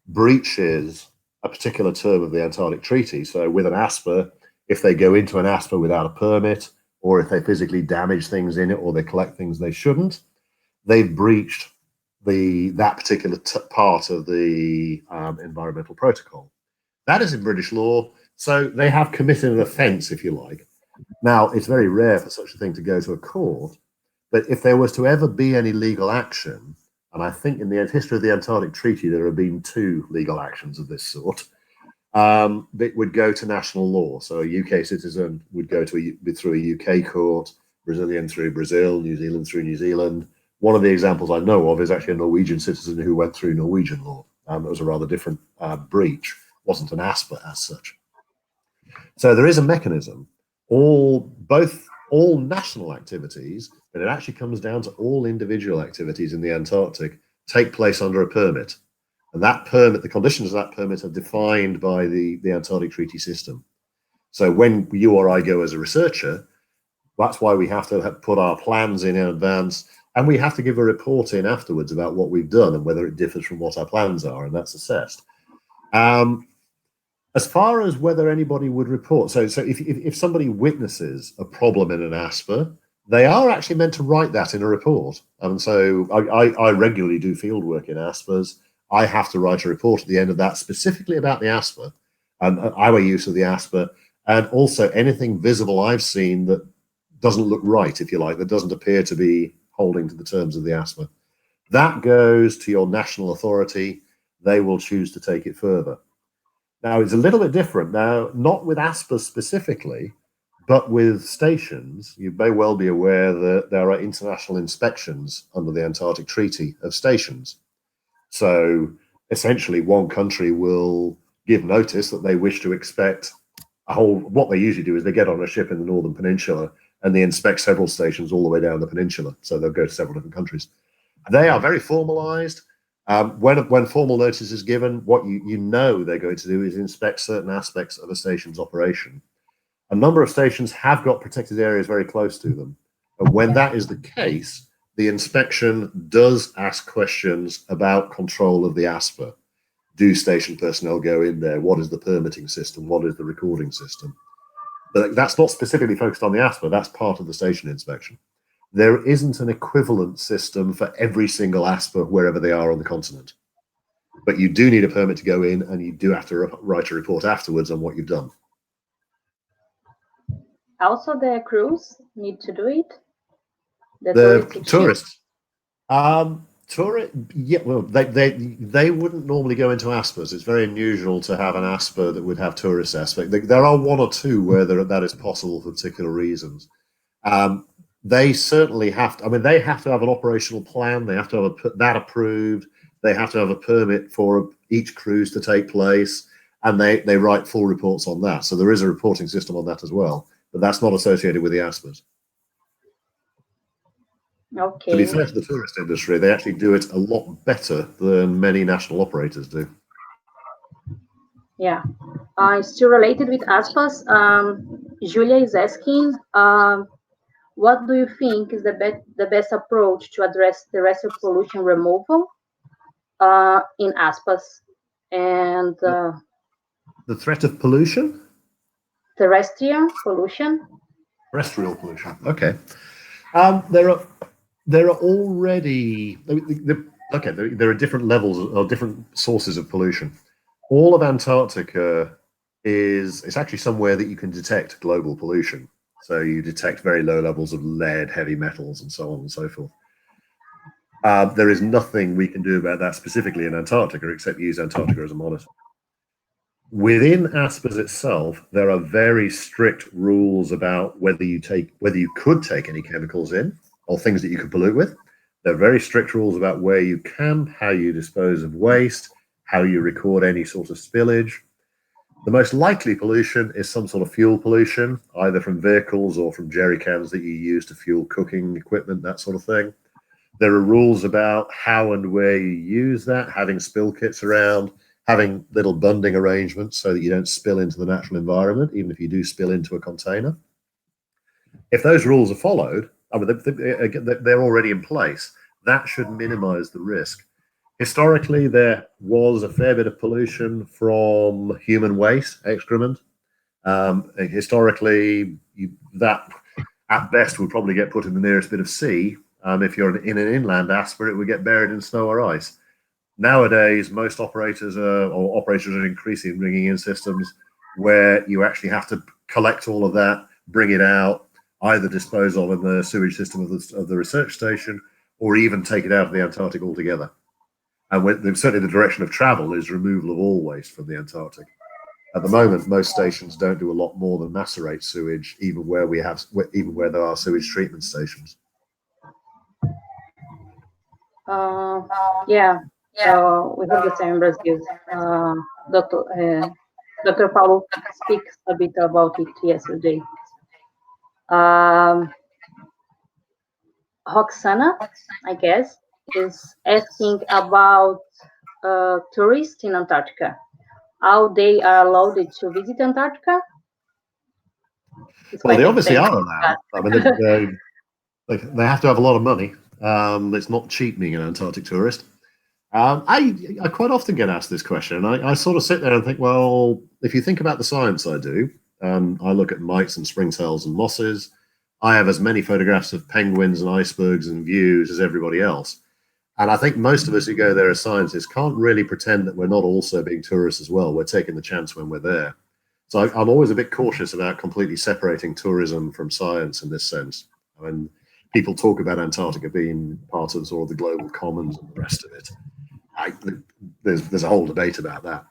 breaches a particular term of the Antarctic Treaty, so with an ASPA, if they go into an ASPA without a permit, or if they physically damage things in it, or they collect things they shouldn't, they've breached that particular part of the environmental protocol. That is in British law, so they have committed an offence, if you like. Now, it's very rare for such a thing to go to a court, but if there was to ever be any legal action, and I think in the history of the Antarctic Treaty, there have been 2 legal actions of this sort, it would go to national law. So a UK citizen would go through a UK court, Brazilian through Brazil, New Zealand through New Zealand. One of the examples I know of is actually a Norwegian citizen who went through Norwegian law. It was a rather different breach. It wasn't an ASPA as such. So there is a mechanism. All national activities, but it actually comes down to all individual activities in the Antarctic, take place under a permit. And that permit, the conditions of that permit are defined by the Antarctic Treaty system. So when you or I go as a researcher, that's why we have to put our plans in advance, and we have to give a report in afterwards about what we've done and whether it differs from what our plans are, and that's assessed. As far as whether anybody would report, so if somebody witnesses a problem in an ASPA, they are actually meant to write that in a report. And so I regularly do field work in ASPAs. I have to write a report at the end of that specifically about the ASPA and our use of the ASPA, and also anything visible I've seen that doesn't look right, if you like, that doesn't appear to be holding to the terms of the ASPA. That goes to your national authority. They will choose to take it further. Now, it's a little bit different now, not with ASPA specifically, but with stations. You may well be aware that there are international inspections under the Antarctic Treaty of stations. So essentially, one country will give notice that they wish to inspect what they usually do is they get on a ship in the Northern Peninsula and they inspect several stations all the way down the peninsula. So they'll go to several different countries. They are very formalized. When formal notice is given, what you know they're going to do is inspect certain aspects of a station's operation. A number of stations have got protected areas very close to them. And when that is the case, the inspection does ask questions about control of the ASPA. Do station personnel go in there? What is the permitting system? What is the recording system? But that's not specifically focused on the ASPA. That's part of the station inspection. There isn't an equivalent system for every single ASPA wherever they are on the continent. But you do need a permit to go in, and you do have to write a report afterwards on what you've done. Also, the crews need to do it. The tourists. Yeah, well, they wouldn't normally go into ASPAs. It's very unusual to have an ASPA that would have tourist aspect. There are one or two where that is possible for particular reasons. They certainly have to. I mean, they have to have an operational plan. They have to have that approved. They have to have a permit for each cruise to take place, and they write full reports on that. So there is a reporting system on that as well, but that's not associated with the ASPAs. Okay. To be fair to the tourist industry, they actually do it a lot better than many national operators do. Yeah. Still related with ASPAs, Julia is asking, what do you think is the best approach to address terrestrial pollution removal in ASPAs? And the threat of pollution? Terrestrial pollution. Terrestrial pollution. Okay. There are already there are different levels or different sources of pollution. All of Antarctica it's actually somewhere that you can detect global pollution. So you detect very low levels of lead, heavy metals, and so on and so forth. There is nothing we can do about that specifically in Antarctica except use Antarctica as a monitor. Within ASPAS itself, there are very strict rules about whether you could take any chemicals in or things that you could pollute with. There are very strict rules about where you can, how you dispose of waste, how you record any sort of spillage. The most likely pollution is some sort of fuel pollution, either from vehicles or from jerry cans that you use to fuel cooking equipment, that sort of thing. There are rules about how and where you use that, having spill kits around, having little bunding arrangements so that you don't spill into the natural environment, even if you do spill into a container. If those rules are followed, I mean, they're already in place. That should minimize the risk. Historically, there was a fair bit of pollution from human waste, excrement. Historically, that at best would probably get put in the nearest bit of sea. If you're in an inland ASPA, it would get buried in snow or ice. Nowadays, most operators are increasingly bringing in systems where you actually have to collect all of that, bring it out, either dispose of in the sewage system of the research station, or even take it out of the Antarctic altogether. And certainly the direction of travel is removal of all waste from the Antarctic. At the moment, most stations don't do a lot more than macerate sewage, even where there are sewage treatment stations. Yeah. We have the same in Brazil. Dr. Paulo speaks a bit about it yesterday. Roxana, I guess, is asking about tourists in Antarctica, how they are allowed to visit Antarctica. Well, they obviously are allowed. I mean, they have to have a lot of money. It's not cheap being an Antarctic tourist. I quite often get asked this question. I sort of sit there and think, well, if you think about the science I do, I look at mites and springtails and mosses. I have as many photographs of penguins and icebergs and views as everybody else. And I think most of us who go there as scientists can't really pretend that we're not also being tourists as well. We're taking the chance when we're there. So I'm always a bit cautious about completely separating tourism from science in this sense. I mean, people talk about Antarctica being part of sort of the global commons and the rest of it. There's a whole debate about that.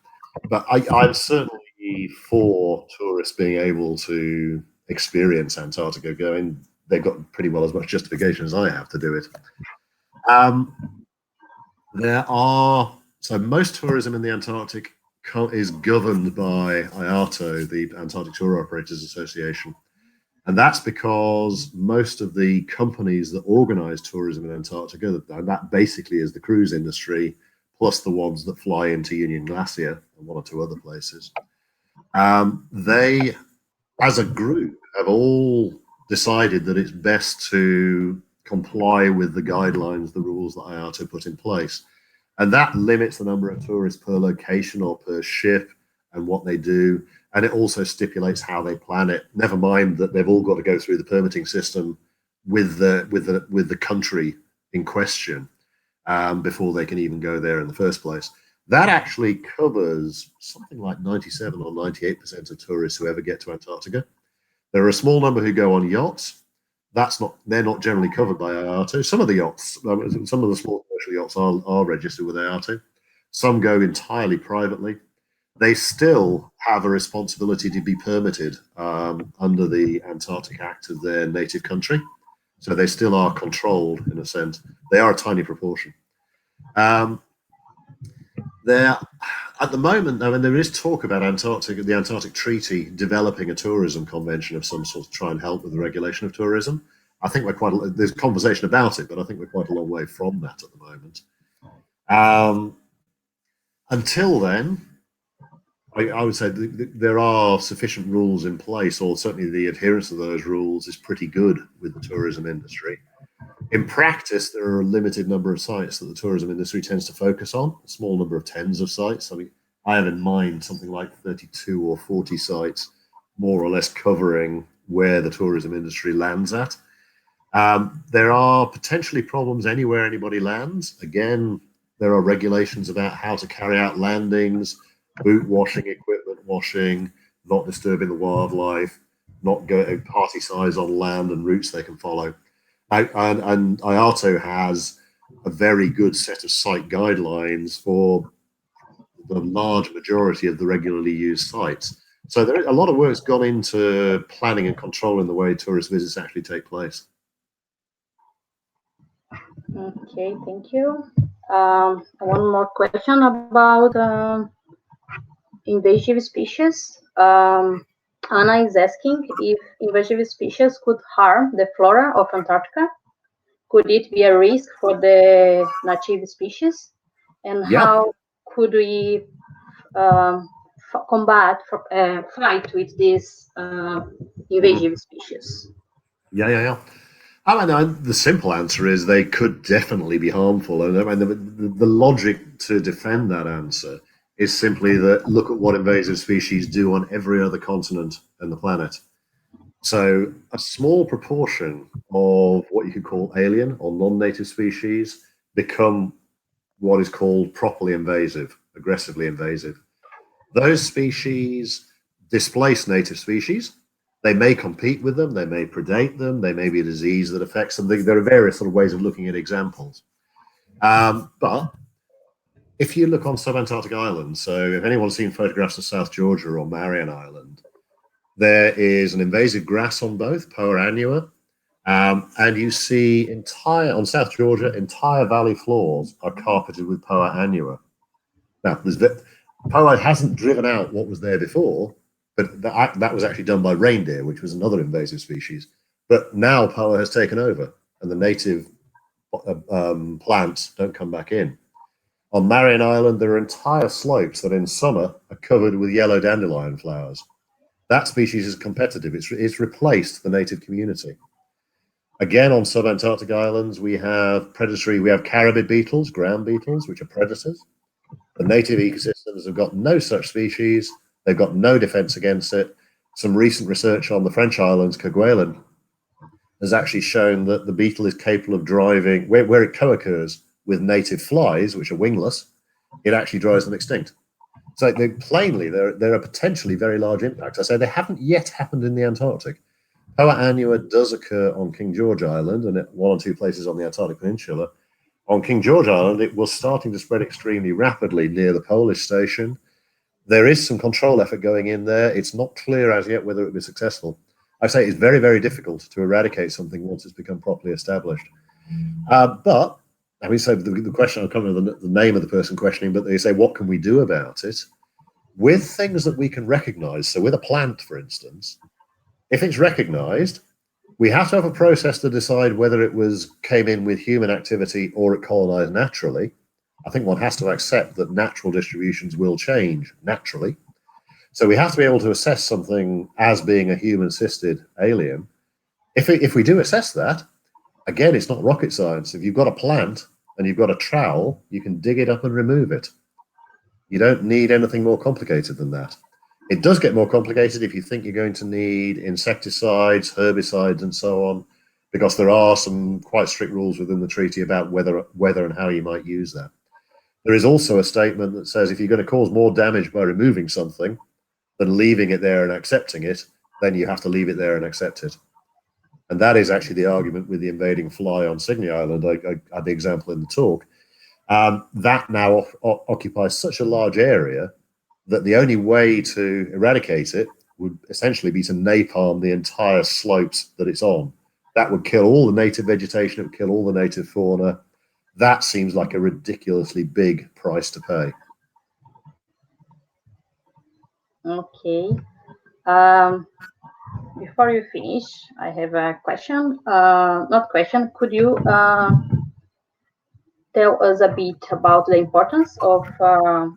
But I'm certainly for tourists being able to experience Antarctica going. They've got pretty well as much justification as I have to do it. So most tourism in the Antarctic is governed by IATO, the Antarctic Tour Operators Association. And that's because most of the companies that organize tourism in Antarctica, and that basically is the cruise industry, plus the ones that fly into Union Glacier and one or two other places, they, as a group, have all decided that it's best to comply with the guidelines, the rules that IATO put in place. And that limits the number of tourists per location or per ship and what they do. And it also stipulates how they plan it. Never mind that they've all got to go through the permitting system with the country in question before they can even go there in the first place. That actually covers something like 97 or 98% of tourists who ever get to Antarctica. There are a small number who go on yachts. They're not generally covered by IATO. Some of the yachts, some of the small commercial yachts are registered with IATO. Some go entirely privately. They still have a responsibility to be permitted under the Antarctic Act of their native country. So they still are controlled in a sense. They are a tiny proportion. There, at the moment, I mean, there is talk about the Antarctic Treaty developing a tourism convention of some sort to try and help with the regulation of tourism. I think there's conversation about it, but I think we're quite a long way from that at the moment. Until then, I would say there are sufficient rules in place, or certainly the adherence to those rules is pretty good with the tourism industry. In practice, there are a limited number of sites that the tourism industry tends to focus on, a small number of tens of sites. I mean, I have in mind something like 32 or 40 sites, more or less covering where the tourism industry lands at. There are potentially problems anywhere anybody lands. Again, there are regulations about how to carry out landings, boot washing, equipment washing, not disturbing the wildlife, not going party size on land and routes they can follow. And IATO has a very good set of site guidelines for the large majority of the regularly used sites. So there is a lot of work's gone into planning and controlling the way tourist visits actually take place. Okay, thank you. One more question about invasive species. Anna is asking if invasive species could harm the flora of Antarctica. Could it be a risk for the native species? And how could we fight with these invasive species? Yeah. I mean, the simple answer is they could definitely be harmful. And I mean, the logic to defend that answer is simply that look at what invasive species do on every other continent on the planet. So a small proportion of what you could call alien or non-native species become what is called properly invasive, aggressively invasive. Those species displace native species. They may compete with them, they may predate them, they may be a disease that affects them. There are various sort of ways of looking at examples. But if you look on subantarctic islands, so if anyone's seen photographs of South Georgia or Marion Island, there is an invasive grass on both, Poa annua, and you see on South Georgia, entire valley floors are carpeted with Poa annua. Now, Poa hasn't driven out what was there before, but that was actually done by reindeer, which was another invasive species. But now Poa has taken over, and the native plants don't come back in. On Marion Island, there are entire slopes that in summer are covered with yellow dandelion flowers. That species is competitive. It's replaced the native community. Again, on subantarctic islands, we have carabid beetles, ground beetles, which are predators. The native ecosystems have got no such species. They've got no defense against it. Some recent research on the French islands, Kerguelen, has actually shown that the beetle is capable of driving, where it co-occurs with native flies, which are wingless, it actually drives them extinct. So plainly, there are potentially very large impacts. I say they haven't yet happened in the Antarctic. Poa annua does occur on King George Island and at one or two places on the Antarctic Peninsula. On King George Island, it was starting to spread extremely rapidly near the Polish station. There is some control effort going in there. It's not clear as yet whether it will be successful. I say it's very, very difficult to eradicate something once it's become properly established. But I mean, so the question, I'll come to the name of the person questioning, but they say, what can we do about it? With things that we can recognize, so with a plant, for instance, if it's recognized, we have to have a process to decide whether it came in with human activity or it colonized naturally. I think one has to accept that natural distributions will change naturally. So we have to be able to assess something as being a human-assisted alien. If we do assess that, again, it's not rocket science. If you've got a plant and you've got a trowel, you can dig it up and remove it. You don't need anything more complicated than that. It does get more complicated if you think you're going to need insecticides, herbicides, and so on, because there are some quite strict rules within the treaty about whether and how you might use that. There is also a statement that says if you're going to cause more damage by removing something than leaving it there and accepting it, then you have to leave it there and accept it. And that is actually the argument with the invading fly on Sydney Island. I had the example in the talk. That now occupies such a large area that the only way to eradicate it would essentially be to napalm the entire slopes that it's on. That would kill all the native vegetation, it would kill all the native fauna. That seems like a ridiculously big price to pay. Okay. Before you finish, I have a question. Not question. Could you tell us a bit about the importance of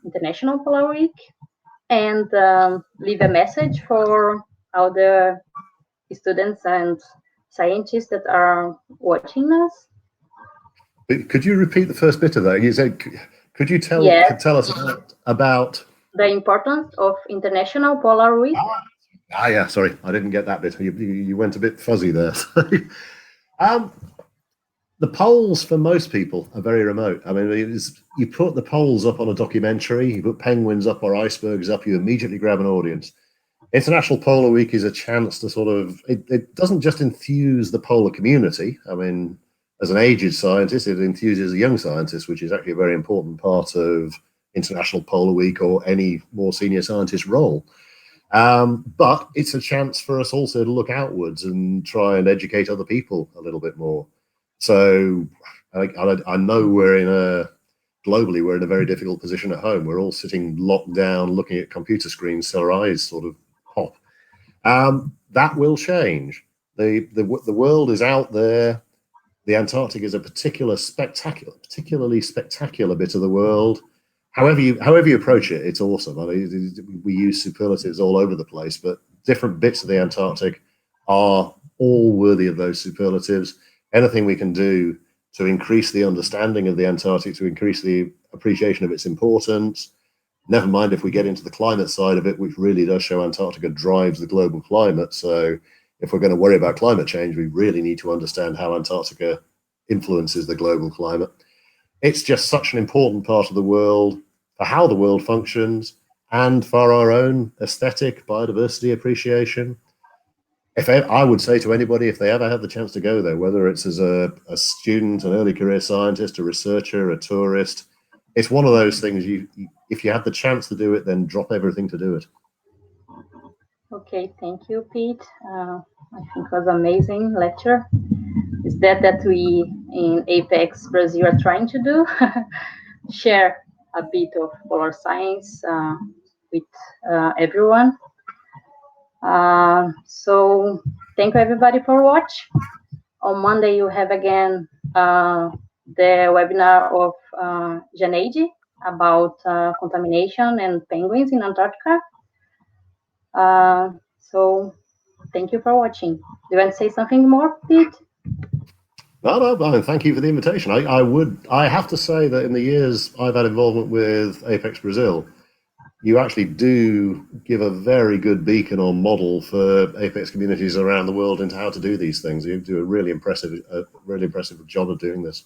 International Polar Week and leave a message for all the students and scientists that are watching us? Could you repeat the first bit of that? You said, could you tell us about the importance of International Polar Week? Yeah, sorry, I didn't get that bit. You went a bit fuzzy there. The poles for most people are very remote. I mean, you put the poles up on a documentary, you put penguins up or icebergs up, you immediately grab an audience. International Polar Week is a chance to sort of, it doesn't just enthuse the polar community. I mean, as an aged scientist, it enthuses a young scientist, which is actually a very important part of International Polar Week or any more senior scientist role. But it's a chance for us also to look outwards and try and educate other people a little bit more. So I know globally, we're in a very difficult position at home. We're all sitting locked down, looking at computer screens, so our eyes sort of pop. That will change. The world is out there. The Antarctic is a particularly spectacular bit of the world. However you approach it, it's awesome. I mean, we use superlatives all over the place, but different bits of the Antarctic are all worthy of those superlatives. Anything we can do to increase the understanding of the Antarctic, to increase the appreciation of its importance, never mind if we get into the climate side of it, which really does show Antarctica drives the global climate. So if we're going to worry about climate change, we really need to understand how Antarctica influences the global climate. It's just such an important part of the world for how the world functions and for our own aesthetic biodiversity appreciation. I would say to anybody, if they ever have the chance to go there, whether it's as a student, an early career scientist, a researcher, a tourist, it's one of those things, if you have the chance to do it, then drop everything to do it. Okay, thank you, Pete. I think it was an amazing lecture. Is that we in APECS-BRASIL are trying to do? Share a bit of polar science with everyone. So thank you everybody for watching. On Monday you have again the webinar of Janeide about contamination and penguins in Antarctica. So thank you for watching. Do you want to say something more, Pete? No, thank you for the invitation. I have to say that in the years I've had involvement with APECS-BRASIL, you actually do give a very good beacon or model for APECS communities around the world into how to do these things. You do a really impressive job of doing this.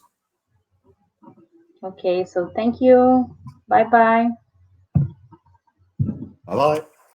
Okay, so thank you. Bye-bye. Bye-bye.